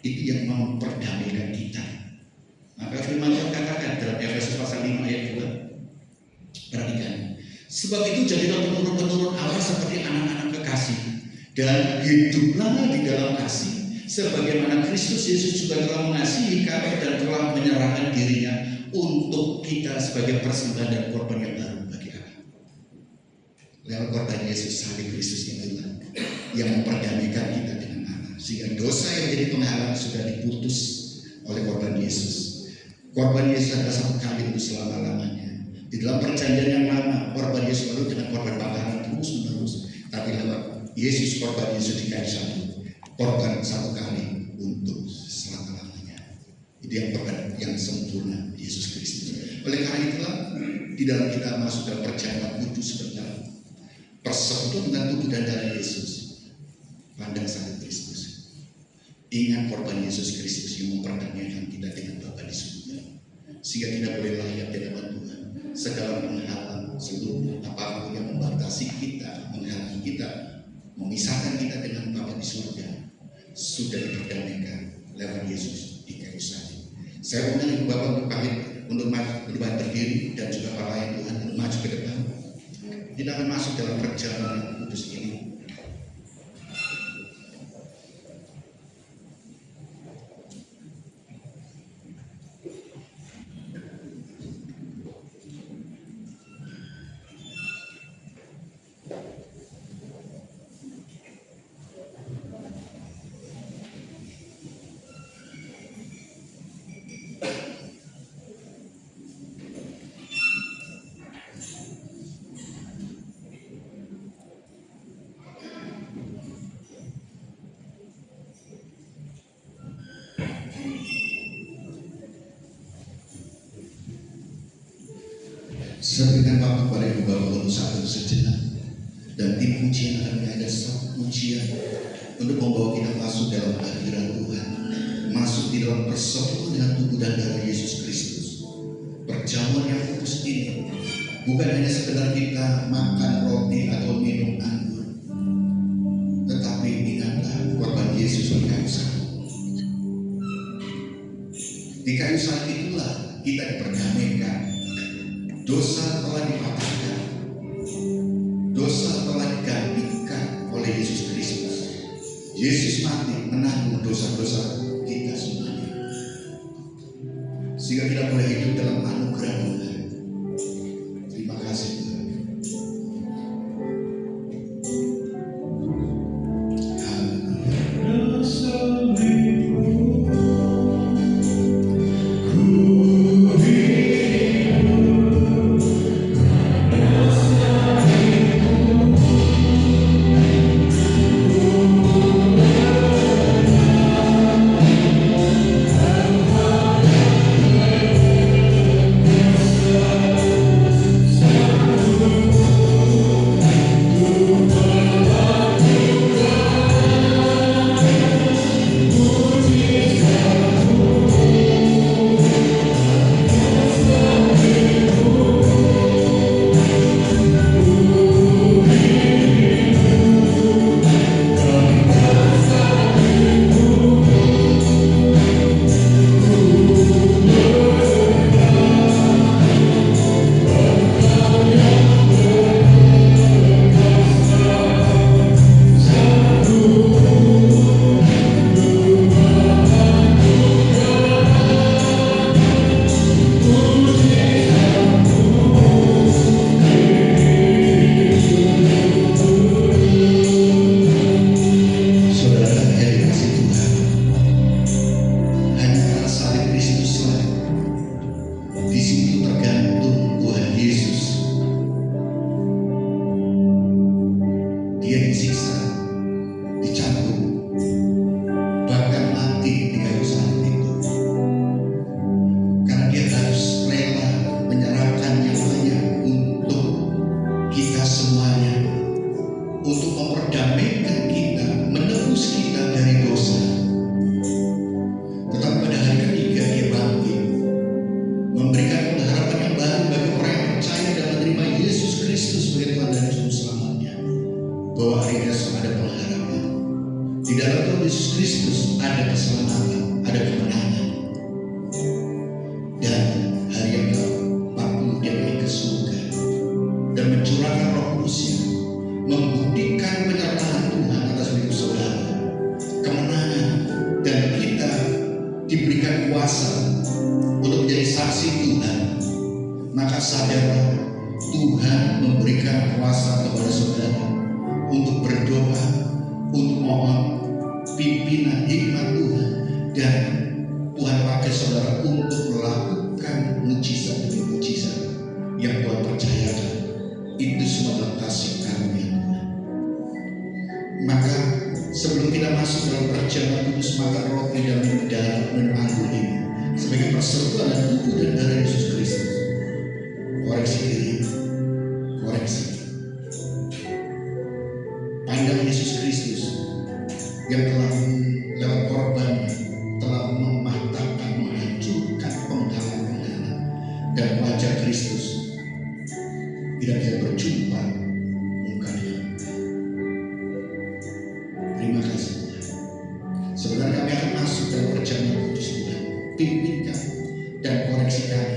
Speaker 1: Itu yang memperdamaikan kita. Maka firman Tuhan katakan dalam Efesus pasal 5 ayat 2. Perhatikan. Sebab itu jadilah penurun-penurun Allah seperti anak-anak kekasih, dan hiduplah di dalam kasih, sebagaimana Kristus Yesus juga telah mengasihi kami dan telah menyerahkan dirinya untuk kita sebagai persembahan dan korban yang baru bagi Allah. Lewat korban Yesus, salib Kristus itulah yang memperdamaikan kita dengan Allah, sehingga dosa yang menjadi penghalang sudah diputus oleh korban Yesus. Korban Yesus adalah satu kali untuk selama-lamanya. Di dalam perjanjian yang lama, korban Yesus lalu dengan korban bakaran terus-menerus. Tapi lewat Yesus, korban Yesus di kayu salib, korban satu kali untuk selama-lamanya. Itu yang korban yang sempurna, Yesus Kristus. Oleh karena itulah, di dalam kita masuk dalam perjamuan kudus sebentar, persekutuan tubuh dan darah Yesus, pandang salib Kristus. Ingat korban Yesus Kristus yang memperdamaikan kita dengan Bapa di surga, sehingga kita boleh layak di hadapan Tuhan. Segala penghalang, seluruh apapun yang membatasi kita, menghalangi kita, memisahkan kita dengan Bapa di surga, sudah diperdamaikan lewat Yesus di kayu salib. Saya undang Ibu Bapak untuk pamit, untuk berdiri, dan juga para yang Tuhan untuk maju ke depan. Kita akan masuk dalam perjalanan kudus ini. Saya berikan waktu kepada Ibu Bapak untuk satu sejenak, dan tim pujian akan ada satu pujian untuk membawa kita masuk dalam hadirat Tuhan, masuk di dalam persekutuan dengan tubuh dan darah Yesus Kristus. Perjamuan yang kudus ini bukan hanya sekedar kita makan roti atau minum anggur, tetapi ingatlah korban Yesus di kayu salib. Di kayu salib itulah kita diperdamaikan. Dosa telah dipatahkan, dosa telah digantikan oleh Yesus Kristus. Yesus mati menanggung dosa-dosa kita semuanya, sehingga kita boleh hidup dalam anugerah Tuhan. Terima kasih Tuhan. disiksa, dicambuk, bahkan mati di kayu salib itu. Karena dia harus rela menyerahkan nyawanya untuk kita semuanya, untuk memperdamaikan kita, menebus kita dari dosa. Tetapi pada hari ketiga dia bangkit, memberikan pengharapan yang baru bagi orang yang percaya dan menerima Yesus Kristus sebagai Tuhan dan Juru Selamatnya, bahwa hari esok ada pengharapan. Di dalam Tuhan Yesus Kristus ada keselamatan, ada kemenangan. Dan hari yang ke-40 dia naik ke surga dan mencurahkan Roh Kudus-Nya, membuktikan penyertaan Tuhan atas hidup saudara, kemenangan, dan kita diberikan kuasa untuk menjadi saksi Tuhan. Maka sadarlah, Tuhan memberikan kuasa kepada saudara untuk berdoa, untuk mohon pimpinan hikmat Tuhan, dan Tuhan pakai saudara untuk melakukan mujizat demi mujizat yang Tuhan percayakan. Itu semua adalah kasih karunia Tuhan. Maka sebelum kita masuk dalam perjamuan kudus makan roti dan minum anggur ini sebagai persekutuan tubuh dan darah Yesus Kristus, koreksi diri, koreksi. Pandang Yesus Kristus yang telah lewat korbannya telah mematahkan, menghancurkan penghalang-penghalang, dan wajah Kristus tidak bisa berjumpa mukanya. Terima kasih Tuhan. Sebenarnya kami akan masuk dalam perjamuan kudus Tuhan. Pimpin kami dan koreksi kami,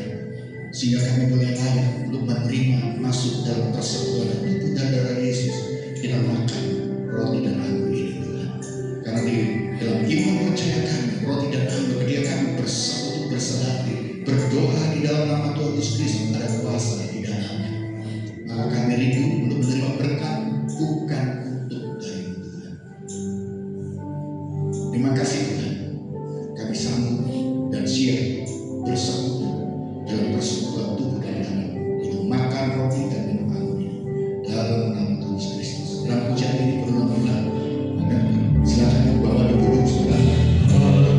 Speaker 1: sehingga kami boleh layak untuk menerima masuk dalam persekutuan tubuh dan darah Yesus. Kita makan roti dan anggur ini Tuhan. Karena di dalam iman percaya kami, roti dan anggur ketika kami bersatu berserati, berdoa di dalam nama Tuhan Yesus Kristus, ada kuasa di dalamnya. Maka kami rindu untuk menerima berkat, bukan untuk dari Tuhan. Terima kasih Tuhan. Kami sanggup dan siap bersekutu dalam persekutuan tubuh dan darah, itu makan roti dan minum anggur ini dalam nama Tuhan Yesus Kristus. Dalam pujian ini berulang-ulang, maka silakan Bapak duduk saudara. Silakan.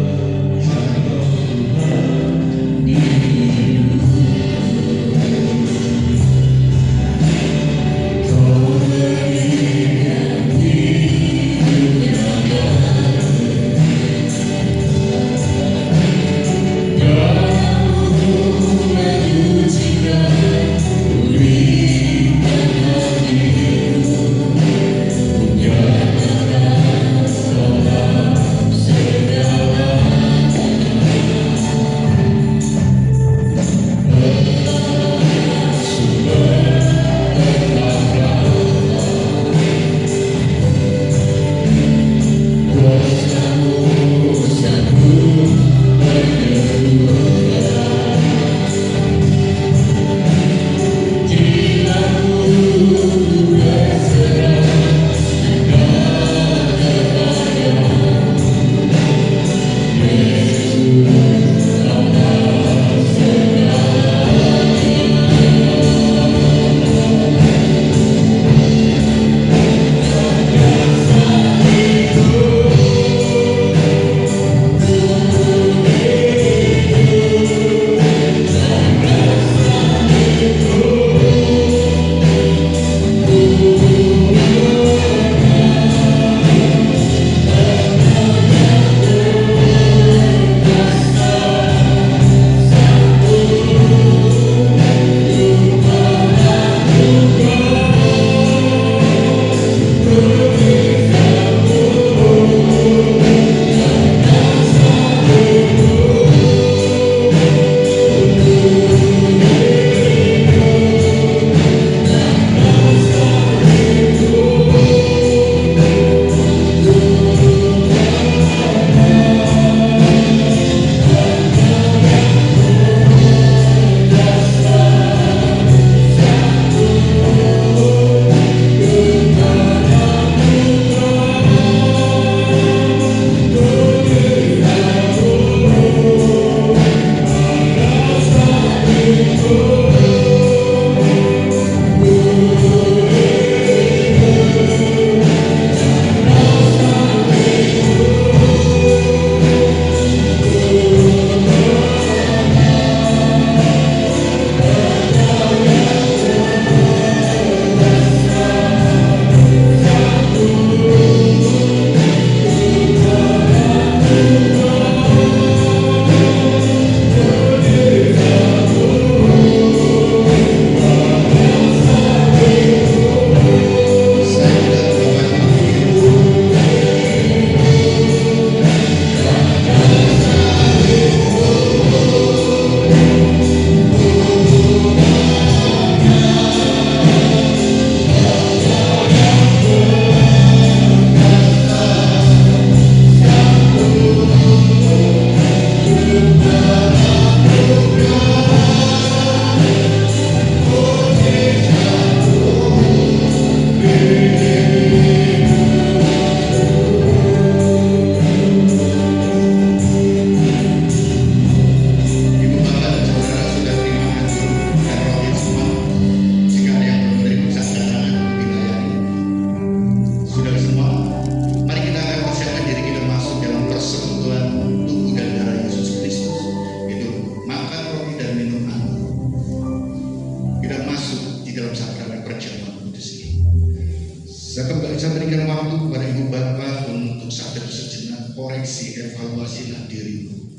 Speaker 1: kita berikan waktu kepada Ibu Bapak untuk satu sejenak koreksi, evaluasilah dirimu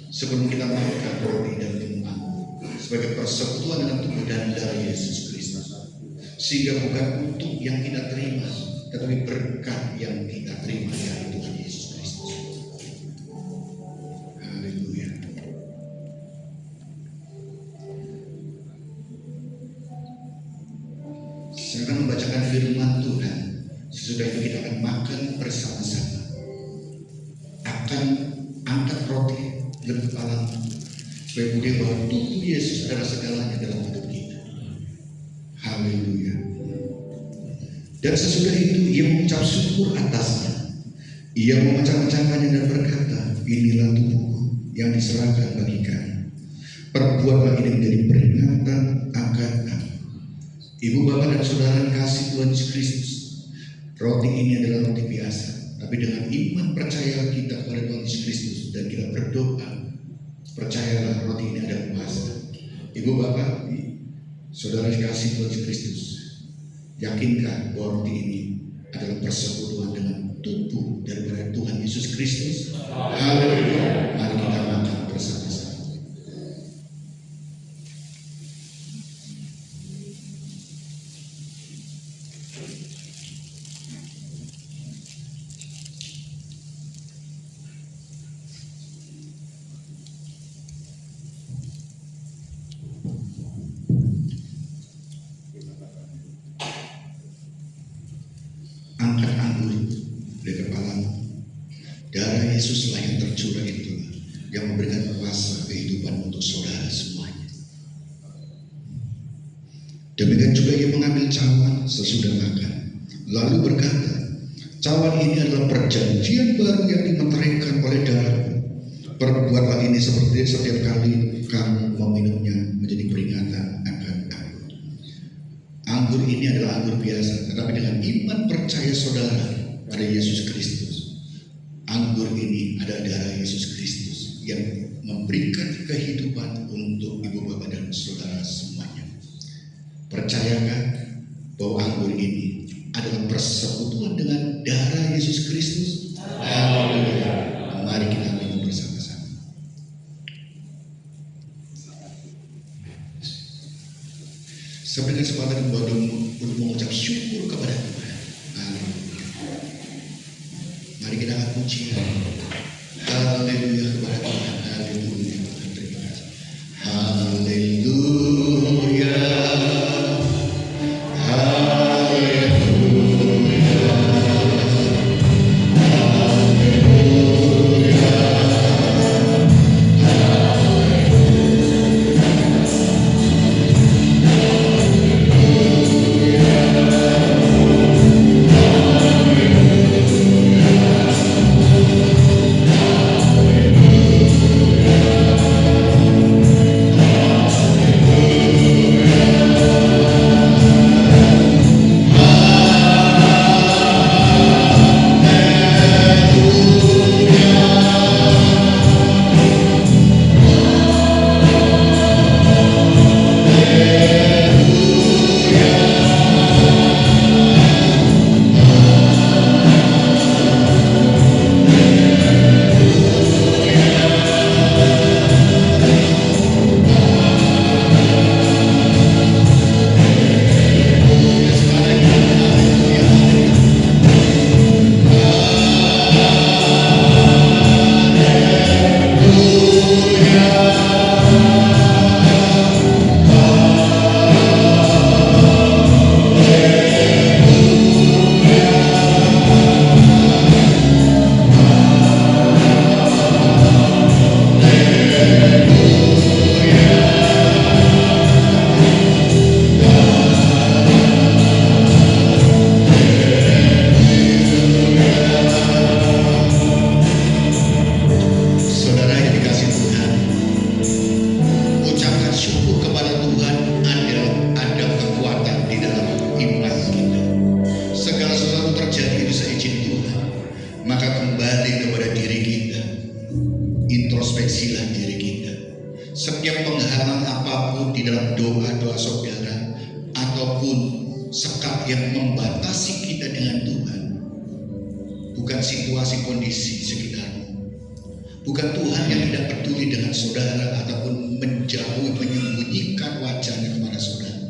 Speaker 1: sebelum kita makan roti dan minuman sebagai persekutuan dengan tubuh dan darah Yesus Kristus, sehingga bukan untuk yang kita terima, tetapi berkat yang kita terima dari Tuhan Yesus Kristus. Haleluya. Saya akan membacakan firman Tuhan. Sesudah itu kita akan makan bersama-sama. Akan angkat roti dan kepala supaya bukti bahwa tubuh Yesus adalah segalanya dalam hidup kita. Haleluya. Dan sesudah itu ia mengucap syukur atasnya. Ia memecah-mecahkannya dan berkata, inilah tubuhku yang diserahkan bagi kamu. Perbuatlah ini menjadi peringatan akan aku. Ibu, bapak, dan saudara yang kasih Tuhan Yesus Kristus, roti ini adalah roti biasa, tapi dengan iman percaya kita kepada Tuhan Yesus Kristus dan kita berdoa, percayalah roti ini ada kuasa. Ibu, bapak, saudara yang kasih Tuhan Yesus Kristus, yakinkan bahwa roti ini adalah persekutuan dengan tubuh daripada Tuhan Yesus Kristus. Haleluya. Mari kita makan bersama-sama. Angkat anggur dari kepalamu. Darah Yesuslah yang tercurah itu yang memberikan kuasa kehidupan untuk saudara semuanya. Demikian juga ia mengambil cawan sesudah makan, lalu berkata, cawan ini adalah perjanjian baru yang dimeteraikan oleh darahku. Perbuatlah ini seperti setiap kali kamu meminumnya menjadi peringatan akan aku. Anggur ini adalah anggur biasa, tetapi dengan iman percaya saudara pada Yesus Kristus, anggur ini adalah darah Yesus Kristus yang memberikan kehidupan untuk ibu bapak dan saudara semuanya. Percayakan bahwa anggur ini adalah persekutuan dengan darah Yesus Kristus. Haleluya. Mari kita minum bersama-sama. Sebenarnya kesempatan untuk mengucap syukur kepada Tuhan. Haleluya. Mari kita akan puji. Haleluya kepada Tuhan. Haleluya. Terima kasih. Haleluya. Introspeksilah diri kita. Setiap penghalang apapun di dalam doa-doa saudara ataupun sekat yang membatasi kita dengan Tuhan bukan situasi kondisi sekitarmu, bukan Tuhan yang tidak peduli dengan saudara ataupun menjauh menyembunyikan wajahnya kepada saudara,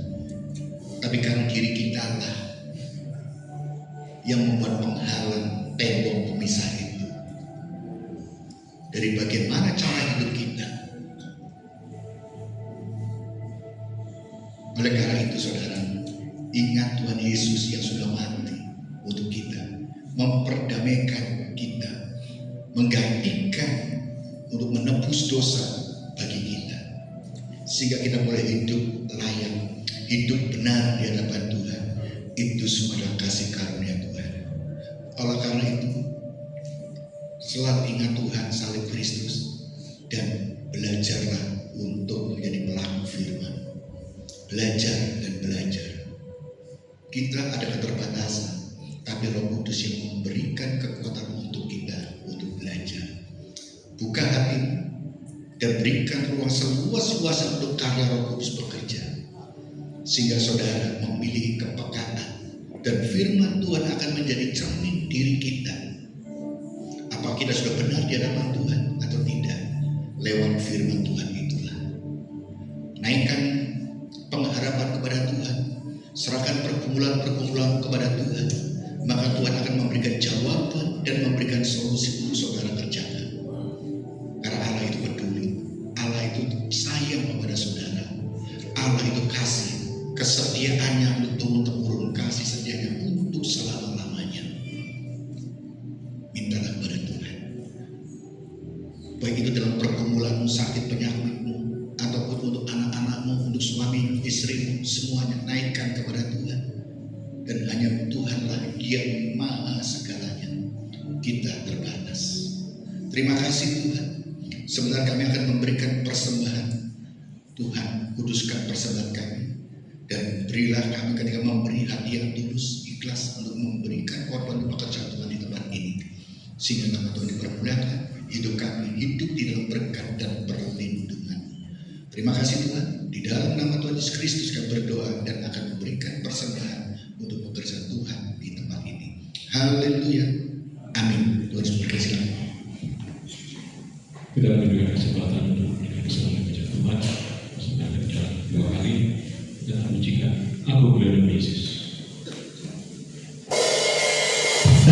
Speaker 1: tapi karena diri kita lah yang membuat penghalang tembok pemisah itu dari bagaimana cara hidup kita. Oleh karena itu saudara, ingat Tuhan Yesus yang sudah mati untuk kita, memperdamaikan kita, menggantikan untuk menebus dosa bagi kita, sehingga kita boleh hidup layak, hidup benar di hadapan Tuhan. Itu semua adalah kasih karunia Tuhan. Oleh karena itu, selalu ingat Tuhan salib Kristus dan belajarlah untuk menjadi pelaku firman. Belajar dan belajar. Kita ada keterbatasan, tapi Roh Kudus yang memberikan kekuatan untuk kita untuk belajar. Buka hati dan berikan ruang seluas-luasnya untuk karya Roh Kudus bekerja, sehingga saudara memiliki kepekaan dan firman Tuhan akan menjadi cermin diri kita. Apa kita sudah benar di hadapan Tuhan atau tidak? Lewat firman Tuhan itulah. Naikkan pengharapan kepada Tuhan, serahkan pergumulan-pergumulan kepada Tuhan, maka Tuhan akan memberikan jawaban dan memberikan solusi untuk saudara kerjakan. Karena Allah itu peduli, Allah itu sayang kepada saudara, Allah itu kasih, kesetiaannya untuk turun-temurun, kasih setianya untuk selama-lamanya. Mintalah kepada Tuhan, baik itu dalam pergumulanmu, sakit penyakitmu, ataupun untuk anak-anakmu, untuk suami, istrimu, semuanya naikkan kepada Tuhan. Dan hanya Tuhanlah yang maha segalanya. Kita terbatas. Terima kasih Tuhan. Sebentar kami akan memberikan persembahan. Tuhan, kuduskan persembahan kami. Dan berilah kami ketika memberi hati yang tulus, ikhlas untuk memberikan korban pekerjaan Tuhan di tempat ini. Sehingga nama Tuhan dipermuliakan, hidup kami hidup di dalam berkat dan perlindungan. Terima kasih Tuhan, di dalam nama Tuhan Yesus Kristus kami berdoa dan akan memberikan persembahan untuk pekerjaan Tuhan di tempat ini. Haleluya, amin. Tuhan Yesus berkati.
Speaker 2: Kita berikan kesempatan untuk bersama dengan Tuhan, bersama dengan 2 kali dan pujikan Aku Berdiri Yesus.
Speaker 3: Aku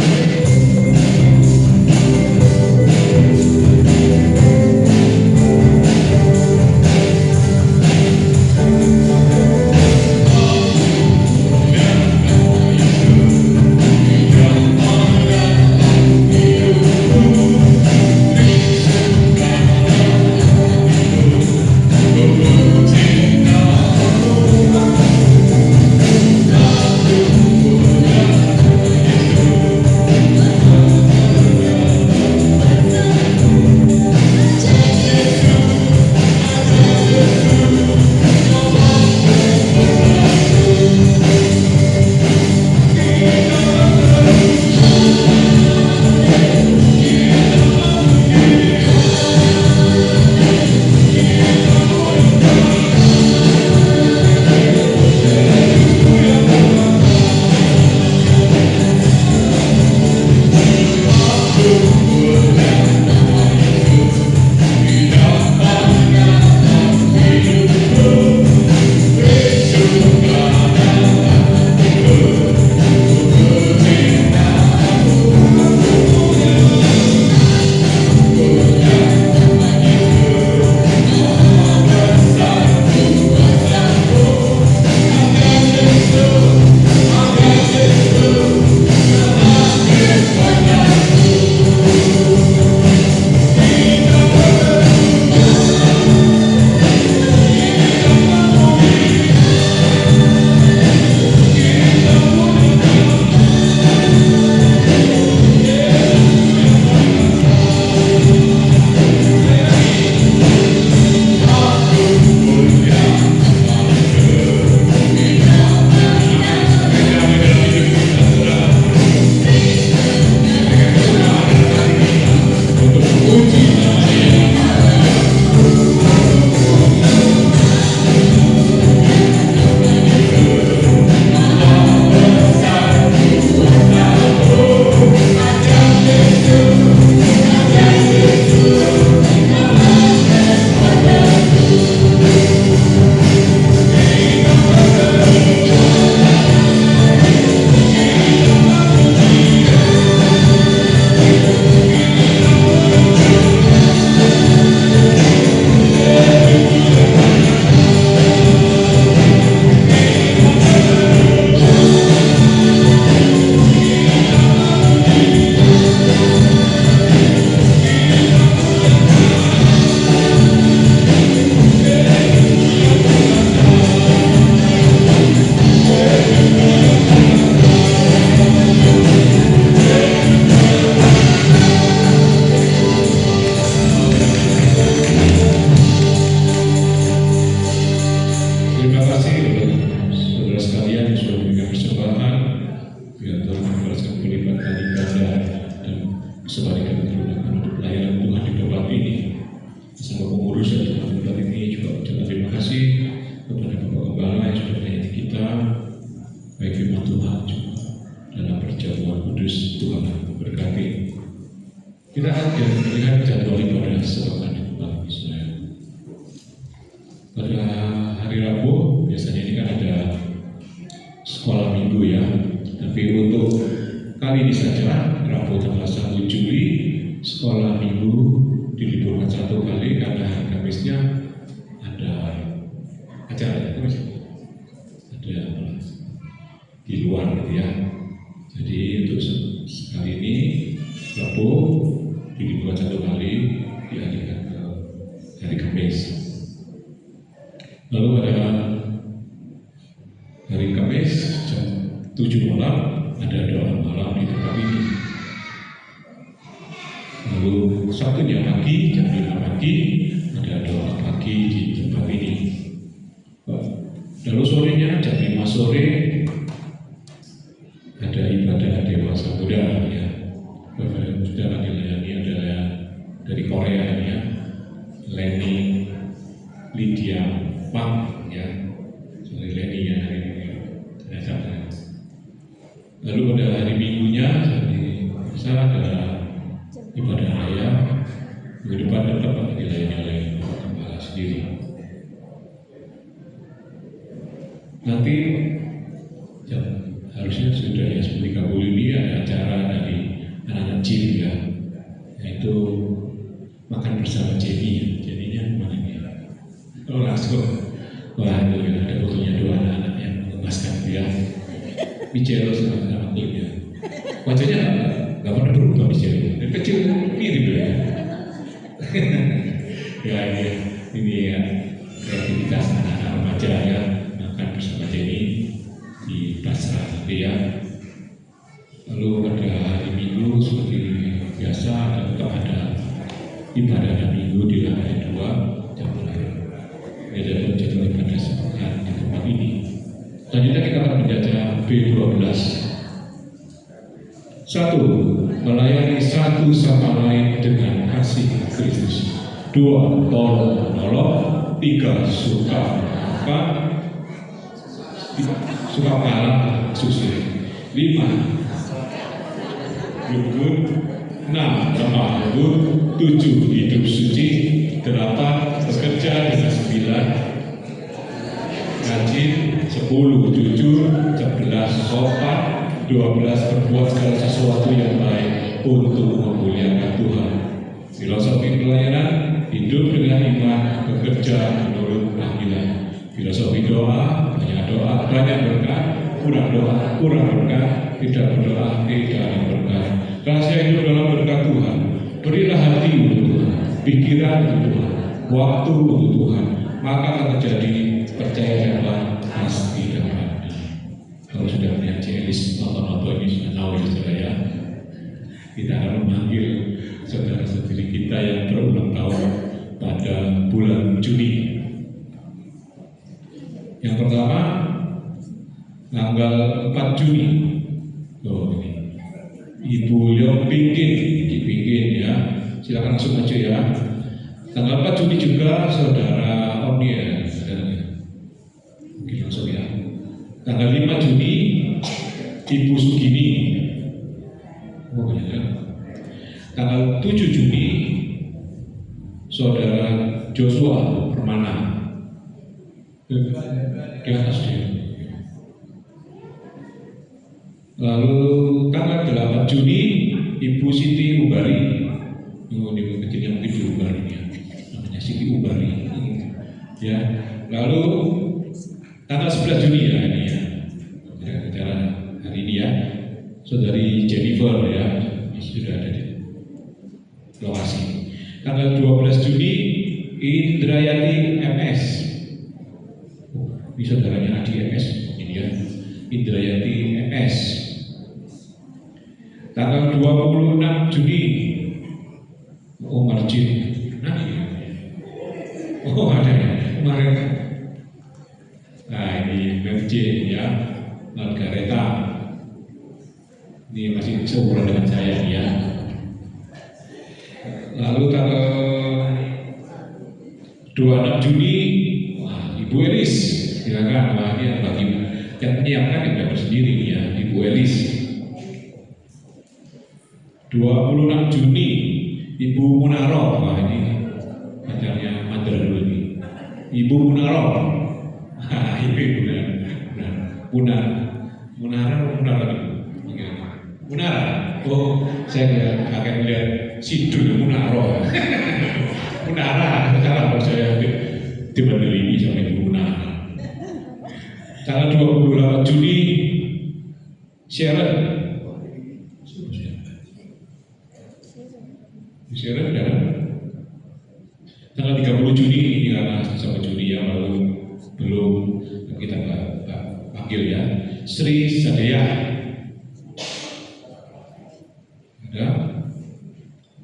Speaker 2: sebaliknya tergunakan untuk pelayanan Tuhan di tempat ini. Bersama pengurus dan tempat ini juga ucapkan terima kasih kepada Bapak Gembala yang sudah melayani kita, baik firman Tuhan juga dalam perjamuan kudus. Tuhan memberkati. Kita akan melihat jadwal ibadah sepekan depan Israel. Pada hari Rabu biasanya ini kan ada sekolah minggu ya, tapi untuk kali ini saja Rabu tanggal 1 Juli sekolah minggu diliburkan 1 kali karena hari Kamisnya ada acara ada di luar gitu ya. Jadi untuk sekali ini Rabu diliburkan 1 kali dialihkan ke hari Kamis. Lalu pada hari Kamis jam 7 malam ada doa malam di tempat ini. Lalu Sabtunya pagi jam 5 pagi ada doa pagi di tempat ini. Lalu sorenya jam 5 sore ada ibadah dewasa muda ya. Bapak Saudara dilayani adalah dari Korea ya, Leni Lydia Pang ya, sorry Leni ya hari ini. Lalu pada hari Minggunya hari besar ada ibadah raya. Minggu depan tetap dilayani oleh Bapak Gembala sendiri. Nanti harusnya sudah ya 10.30 ini ada acara dari anak-anak Jim ya, yaitu makan bersama Jenny. Jenny-nya mana nih? Oh langsung. Wah itu ya, ada fotonya 2 anak-anak yang mengemaskan ya. Michelle sama ya. Wajahnya nggak pernah berubah Michelle. Dari kecil mirip ya. Ya ini ya kreativitas anak-anak remaja ya, makan bersama Jenny di pasar ya. Lalu pada hari Minggu seperti biasa tetap ada ibadah Minggu di lantai 2 jam 6. Ini adalah jadwal ibadah sepekan di tempat ini. Selanjutnya kita akan membaca B12. 1. Melayani satu sama lain dengan kasih Kristus. 2. Tolong menolong. 3. Suka kalah susah. 5. Rukun. 6. Lemah lembut. 7. Hidup suci. 8. Bekerja dengan 9. Rajin. 10. Jujur. 11. Sopan. 12. Berbuat segala sesuatu yang baik untuk memuliakan Tuhan. Filosofi pelayanan. Hidup dengan iman. Bekerja menurut panggilan. Filosofi doa. Banyak doa, banyak berkat. Kurang doa, kurang berkat. Tidak berdoa, tidak ada berkat. Rahasia hidup dalam berkat Tuhan. Berilah hati untuk Tuhan, pikiran untuk Tuhan, waktu untuk Tuhan, maka akan terjadi percayalah pasti dapat. Kalau sudah melihat CLIS nonton ini sudah tahu ya saudara ya. Kita akan memanggil saudara-saudari kita yang berulang tahun pada bulan Juni. Yang pertama tanggal 4 Juni. Oh ini Ibu Yompingin ya. Silakan langsung maju ya. Tanggal 4 Juni juga saudara Onia. Mungkin langsung ya. Tanggal 5 Juni Ibu Sugini. Oh ya. Tanggal 7 Juni saudara Joshua Permana. Di atas dia. Lalu tanggal 8 Juni Ibu Siti Ubari. Oh, ini kecil yang Ibu Ubari ya. Namanya Siti Ubari. Ya. Lalu tanggal 11 Juni ya ini ya. Acara hari ini ya. Saudari Jennifer ya. Sudah ada di lokasi. Tanggal 12 Juni Indrayati MS. Ini saudaranya Adi MS ini ya. Indrayati MS. Tanggal 26 Juni Omar Jin. Oh ada ya kemarin. Nah ini Merjin ya, Margareta. Ini masih seumuran dengan saya ya. Lalu tanggal 26 Juni, wah, Ibu Elis, silakan. Wah, ini yang bagi yang menyiapkan yang dapat sendiri nih ya, Ibu Elis. 26 Juni, Ibu Munaro, wah ini pacarnya Mandra dulu nih. Ibu Munaro, Ibu Munara, Munara. Oh, saya akan lihat Sidul Munaro. Munara, sekarang saya dibanding ini sama Ibu Munara. Tanggal 28 Juni, Sharon. Sharon dan tanggal 30 Juni ini karena sama Juni yang lalu belum kita panggil ya. Sri Sadaya. Ada.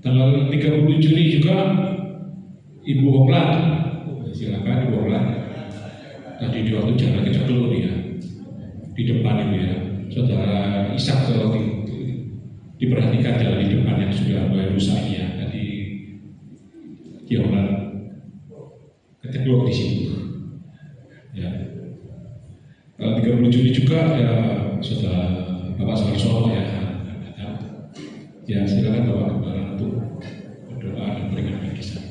Speaker 2: Tanggal 30 Juni juga Ibu Hoplan. Silakan Ibu Hoplan. Tadi di waktu jalan kecil dulu ya. Di depan ini ya. Saudara Ishak kalau diperhatikan jalan di depan yang sudah mulai rusak ya. Tadi Ibu Hoplan keteguh di situ. Ya. Kalau 30 Juni juga ya sudah Bapak Sarsono ya. Ya silakan Bapak Gembala untuk berdoa dan berikan bingkisan.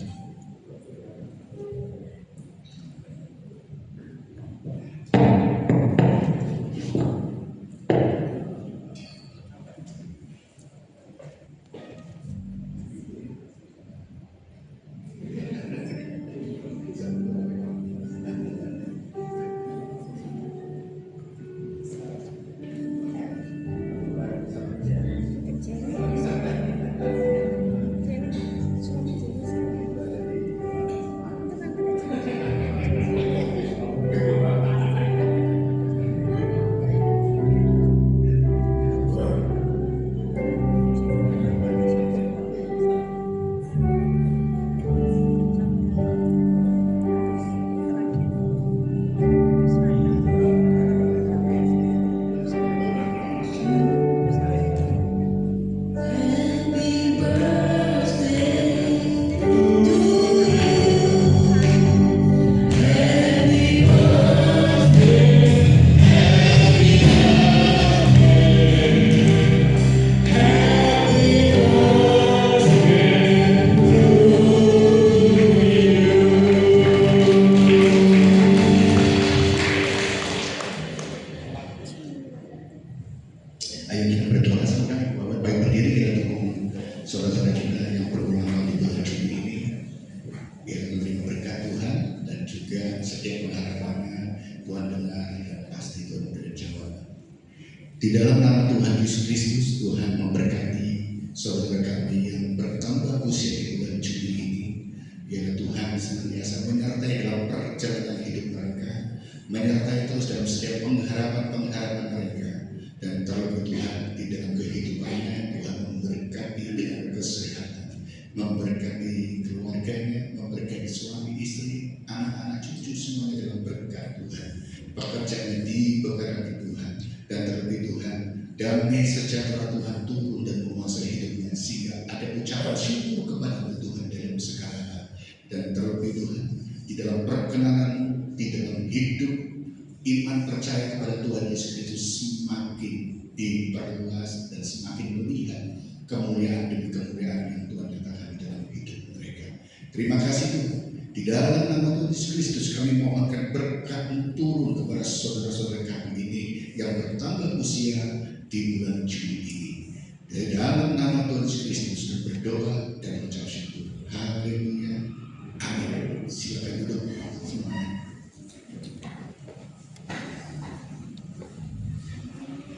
Speaker 1: Ayo kita berdoa sama Bapak. Baik berdiri kita dukung saudara-saudara kita yang berulang tahun di bulan Juni ini, yang menerima berkat Tuhan dan juga setiap pengharapannya Tuhan dengar dan pasti Tuhan memberi jawaban. Di dalam nama Tuhan Yesus Kristus, Tuhan memberkati saudara kami yang bertambah usia di bulan Juni ini. Biar Tuhan senantiasa menyertai dalam perjalanan hidup mereka, menyertai terus dalam setiap pengharapan mereka. Dan terlebih Tuhan di dalam kehidupannya, Tuhan memberkati dengan kesehatan, memberkati keluarganya, memberkati suami istri, anak-anak cucu semuanya dalam berkat Tuhan. Pekerjaannya diberkati Tuhan, dan terlebih Tuhan damai sejahtera Tuhan turun dan menguasai hidupnya sehingga ada ucapan syukur kepada Tuhan dalam segala hal. Dan terlebih Tuhan di dalam perkenanan, di dalam hidup iman percaya kepada Tuhan Yesus Kristus semakin diperluas dan semakin melihat kemuliaan demi kemuliaan yang Tuhan letakkan dalam hidup mereka. Terima kasih Tuhan. Di dalam nama Tuhan Yesus Kristus kami mohonkan berkat turun kepada saudara-saudara kami ini yang bertambah usia di bulan Juni ini. Di dalam nama Tuhan Yesus Kristus kami berdoa dan mengucap syukur. Haleluya. Amin. Silakan duduk semuanya.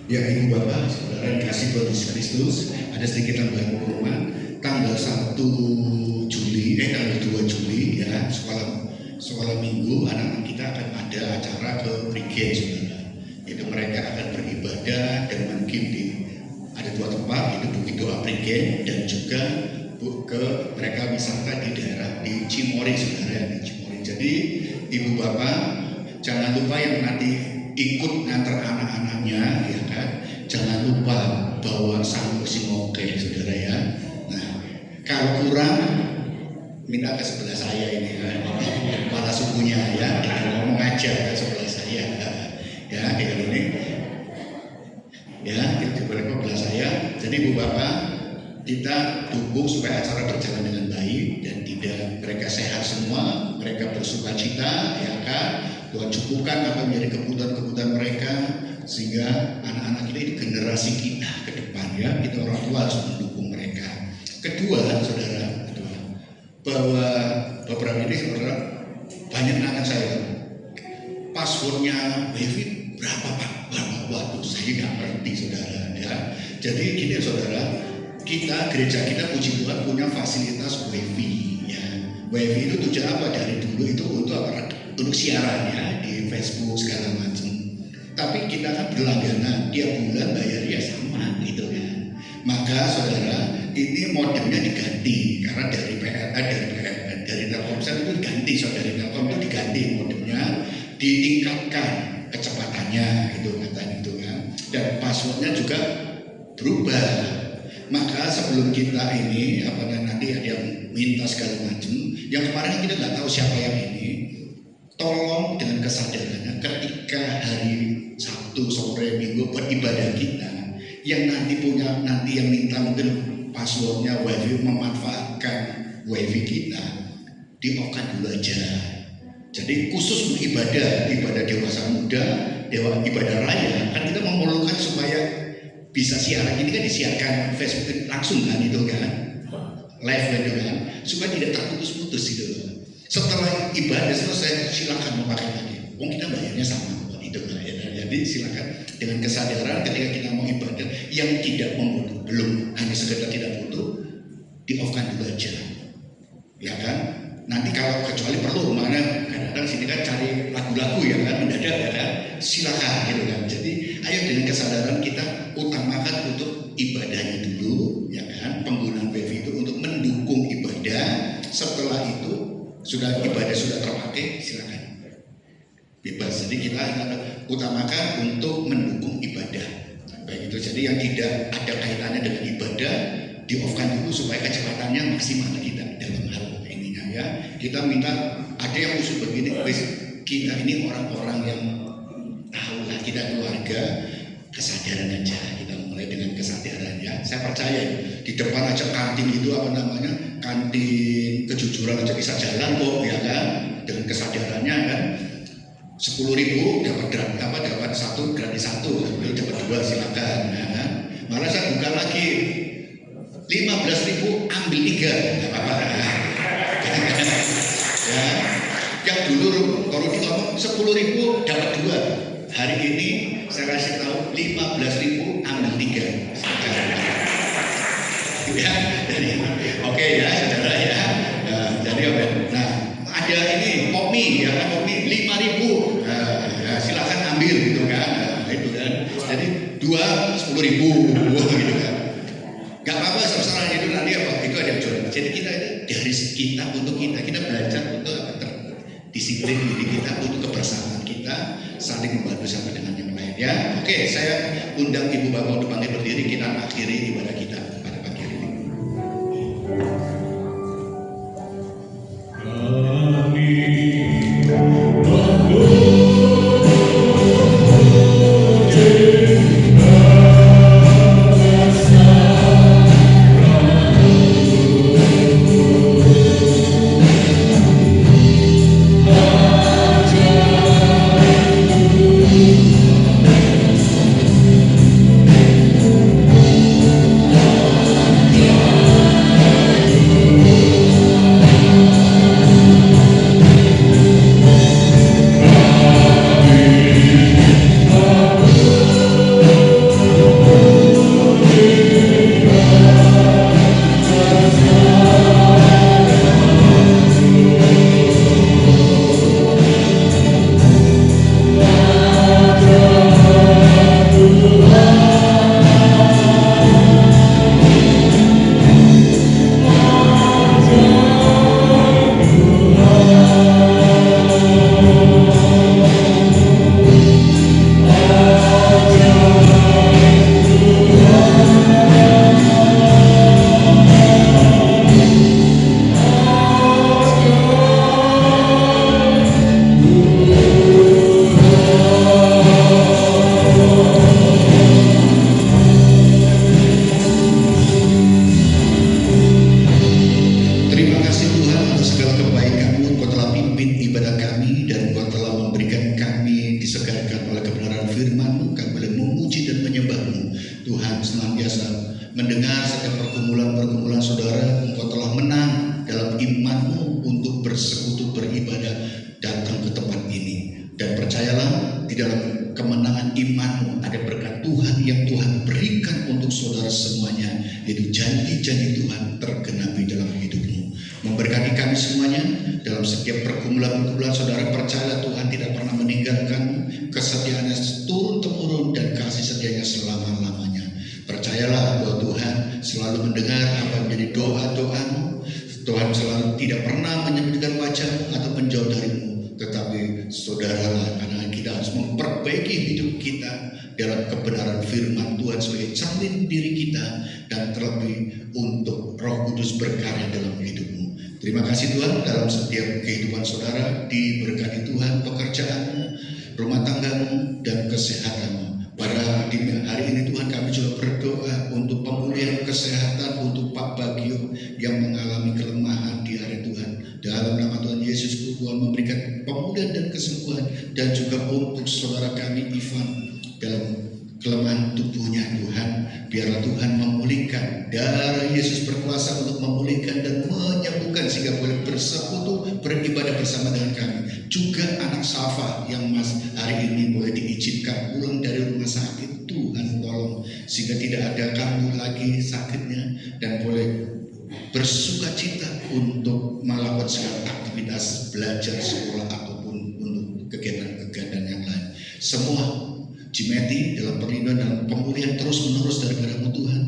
Speaker 1: Ya Ibu Bapak, saudara yang kasih Tuhan Yesus Kristus, ada sedikit tambahan pengumuman. Tanggal 2 Juli ya, sekolah minggu anak-anak kita akan ada acara ke Brigade, saudara. Itu mereka akan beribadah dan mungkin ada 2 tempat, itu Bukit Doa Brigade dan juga mereka wisata di daerah di Cimory, saudara, di Cimory. Jadi Ibu Bapak jangan lupa yang nanti ikut ngantar anak-anaknya, ya kan? Jangan lupa bawa sanggup sing oke, saudara ya. Nah, Kalau kurang minta ke sebelah saya ini kepala sukunya ya, ngomong aja ke sebelah saya ya, ini ya, kita boleh ke sebelah saya. Jadi Ibu Bapak, kita dukung supaya acara berjalan dengan baik dan tidak, mereka sehat semua, mereka bersukacita ya kan. Tuhan cukupkan apa menjadi kebutuhan-kebutuhan mereka, sehingga anak-anak kita itu generasi kita ke depan ya, kita orang tua harus mendukung mereka. Kedua, saudara, bahwa beberapa ini saudara banyak nanya saya, passwordnya WiFi berapa Pak? Berapa? Waduh, saya nggak ngerti saudara ya. Jadi gini saudara, kita gereja kita puji Tuhan punya fasilitas WiFi ya. WiFi itu tujuan apa? Dari dulu itu untuk apa? Untuk siaran ya di Facebook segala macam. Tapi kita kan berlangganan, tiap bulan bayarnya sama gitu kan. Maka saudara, ini modemnya diganti karena dari dari Telkomsel itu diganti, saudara, Telkom itu diganti modemnya, ditingkatkan kecepatannya gitu katanya gitu kan, dan passwordnya juga berubah. Maka sebelum kita ini nanti ada yang minta segala macam, yang kemarin kita nggak tahu siapa yang ini, tolong dengan kesadarannya ketika hari Sabtu sore Minggu beribadah kita, yang yang minta mungkin passwordnya WiFi, memanfaatkan WiFi kita, di-off-kan dulu aja. Jadi khusus untuk ibadah dewasa muda, ibadah raya, kan kita memerlukan supaya bisa siaran ini kan disiarkan Facebook langsung kan itu kan, live kan, supaya tidak terputus-putus gitu. Setelah ibadah selesai silakan memakai lagi. Kita bayarnya sama itu kan ya. Jadi silakan dengan kesadaran ketika kita mau ibadah yang tidak membutuh, belum hanya sekedar tidak butuh, di-off-kan dulu aja. Ya kan? Nanti kalau kecuali perlu mana kadang-kadang sini kan cari lagu-lagu ya kan, mendadak ya kan, silakan gitu kan. Jadi ayo dengan kesadaran kita utamakan untuk ibadahnya dulu ya kan, penggunaan WiFi itu untuk mendukung ibadah. Setelah itu ibadah sudah terpakai, silakan bebas. Jadi kita utamakan untuk mendukung ibadah baik itu. Jadi yang tidak ada kaitannya dengan ibadah di-off-kan dulu supaya kecepatannya maksimal kita dalam hal ininya ya. Kita minta, ada yang usul begini, kita ini orang-orang yang tahu lah, kita keluarga, kesadaran aja, kita mulai dengan kesadaran ya. Saya percaya di depan aja kantin itu kantin kejujuran aja bisa jalan kok ya kan, dengan kesadarannya kan. 10.000 dapat satu gratis satu, dapat dua silakan ya kan. Malah saya buka lagi 15.000 ambil 3 nggak apa-apa ya. Yang dulu kalau ngomong 10.000 dapat 2, hari ini saya kasih tahu 15.000 ambil 3 ya. Jadi oke ya saudara ya. Jadi nah ada ini Popmi ya kan, Popmi 5.000 ya, silakan ambil gitu kan, itu kan. Jadi 2 10.000 gitu kan. Gak apa-apa, terserah itu nanti itu ada jualan. Jadi kita itu dari kita untuk kita belajar untuk disiplin diri kita, untuk kebersamaan kita, saling membantu satu dengan yang lain ya. Oke, saya undang Ibu Bapak untuk bangkit berdiri, kita akhiri ibadah kita pada pagi hari ini.
Speaker 3: Kami
Speaker 1: pergumulan saudara, engkau telah menang dalam imanmu untuk bersekutu beribadah datang ke tempat ini. Dan percayalah, di dalam kemenangan imanmu ada berkat Tuhan yang Tuhan berikan untuk saudara semuanya, yaitu janji-janji Tuhan tergenapi dalam hidupmu. Memberkati kami semuanya dalam setiap pergumulan-pergumulan saudara. Percayalah Tuhan tidak pernah meninggalkanmu, kesetiaannya turun-temurun dan kasih setianya selama-lamanya. Percayalah bahwa Tuhan selalu mendengar apa yang menjadi doa-doamu. Tuhan selalu tidak pernah menyembunyikan wajahmu atau menjauh darimu. Tetapi saudaralah, karena kita harus memperbaiki hidup kita dalam kebenaran firman Tuhan sebagai cermin diri kita, dan terlebih untuk Roh Kudus berkarya dalam hidupmu. Terima kasih Tuhan, dalam setiap kehidupan saudara diberkati Tuhan, pekerjaanmu, rumah tanggamu, dan kesehatanmu. Pada hari ini Tuhan, kami juga berdoa untuk pemulihan kesehatan untuk Pak Bagio yang mengalami kelemahan di hari Tuhan. Dalam nama Tuhan Yesus, Tuhan memberikan pemulihan dan kesembuhan, dan juga untuk saudara kami Ivan dalam kelemahan tubuhnya Tuhan. Biarlah Tuhan memulihkan, darah Yesus berkuasa untuk memulihkan dan menyembuhkan sehingga boleh bersekutu beribadah bersama dengan kami. Juga anak Safa yang hari ini boleh diizinkan pulang dari rumah sakit, Tuhan tolong sehingga tidak ada kambuh lagi sakitnya, dan boleh bersuka cita untuk melakukan segala aktivitas belajar, sekolah, ataupun untuk kegiatan-kegiatan yang lain. Semua Jimeti dalam perlindungan dan pemulihan terus menerus daripada Tuhan.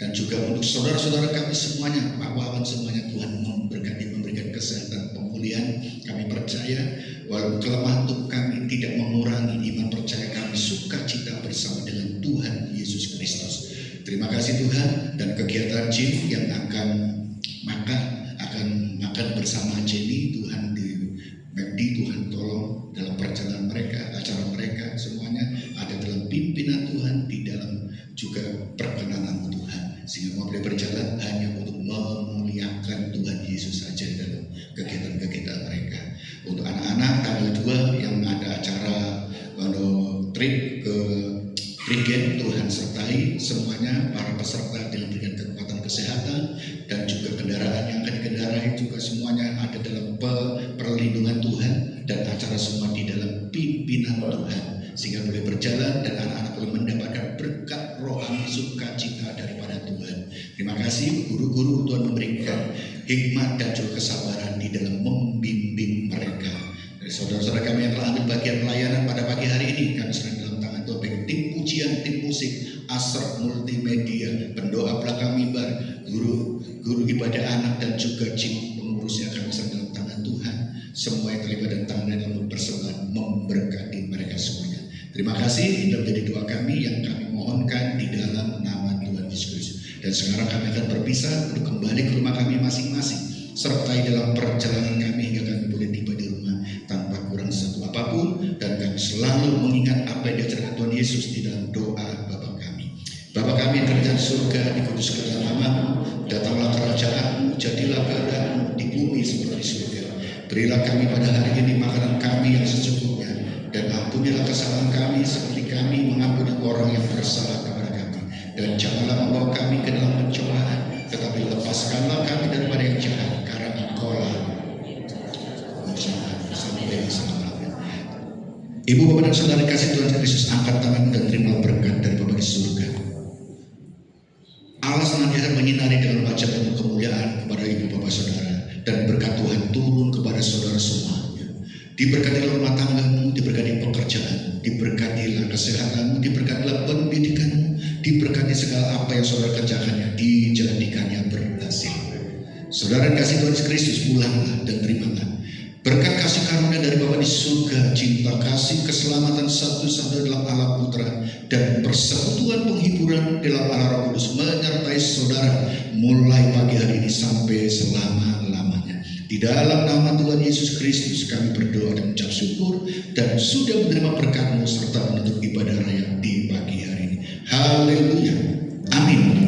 Speaker 1: Dan juga untuk saudara-saudara kami semuanya, Pak Wawan semuanya, Tuhan memberkati, memberikan kesehatan, pemulihan. Kami percaya walaupun kelemahan tubuh kami tidak mengurangi iman percaya kami, sukacita bersama dengan Tuhan Yesus Kristus. Terima kasih Tuhan. Dan kegiatan Jim yang akan makan bersama Jenny, Tuhan di McD, Tuhan tolong dalam perjalanan mereka, acara mereka semuanya ada dalam pimpinan Tuhan, di dalam juga perkenanan Tuhan, sehingga boleh berjalan hanya untuk memuliakan Tuhan Yesus saja dalam kegiatan-kegiatan mereka. Untuk anak-anak tanggal 2 yang ada acara trip ke Prigen, Tuhan sertai semuanya, para peserta diberikan kekuatan kesehatan, dan juga kendaraan yang akan dikendarai juga semuanya ada dalam perlindungan Tuhan, dan acara semua di dalam pimpinan Tuhan, sehingga boleh berjalan dan anak-anak boleh mendapatkan berkat rohani sukacita daripada Tuhan. Terima kasih guru-guru, Tuhan memberikan hikmat dan juga kesabaran di dalam membimbing mereka. Dari saudara-saudara kami yang telah ambil bagian pelayanan pada pagi hari ini, kami serahkan dalam tangan Tuhan, baik tim pujian, tim musik, Asr multimedia, pendoa belakang mimbar, guru ibadah anak, dan juga jim pengurusnya, kami serahkan dalam tangan Tuhan. Semua yang terlibat dan tangan dalam persembahan memberkati mereka semuanya. Terima kasih, itu menjadi doa kami yang kami mohonkan di dalam nama Tuhan Yesus Kristus. Dan sekarang kami akan berpisah untuk kembali ke rumah kami masing-masing, sertai dalam perjalanan kami hingga kami boleh tiba di rumah tanpa kurang satu apapun, dan kami selalu mengingat apa yang diajarkan Tuhan Yesus di dalam doa Bapa kami. Bapa kami yang kerajaan surga, dikuduskanlah namamu, datanglah kerajaanmu, jadilah kehendakmu di bumi seperti di surga. Berilah kami pada hari ini makanan kami yang secukupnya, dan ampunilah kesalahan kami seperti kami mengampuni orang yang bersalah kepada kami. Dan janganlah membawa kami ke dalam pencobaan, tetapi lepaskanlah kami daripada yang jahat, karena Engkau-lah kerajaan sampai selama-lamanya. Ibu, bapak, dan saudara kasih Tuhan Kristus, angkat tangan dan terima berkat dari Bapa di surga. Allah senantiasa menyinari dengan wajah penuh kemuliaan kepada ibu bapak saudara, dan berkat Tuhan turun kepada saudara semuanya. Diberkatilah rumah tanggamu, diberkati pekerjaan, diberkatilah kesehatanmu, diberkatilah pendidikanmu, diberkati segala apa yang saudara kerjakannya, dijadikannya berhasil. Saudara kasih Tuhan Kristus, pulanglah dan terimalah berkat kasih karunia dari Bapa di surga, cinta kasih keselamatan satu-satunya dalam Allah Putra, dan persekutuan penghiburan dalam Allah Roh Kudus menyertai saudara mulai pagi hari ini sampai selama-lamanya. Di dalam nama Tuhan Yesus Kristus kami berdoa dan mengucap syukur, dan sudah menerima berkat-Mu serta menutup ibadah raya di pagi hari ini. Haleluya. Amin.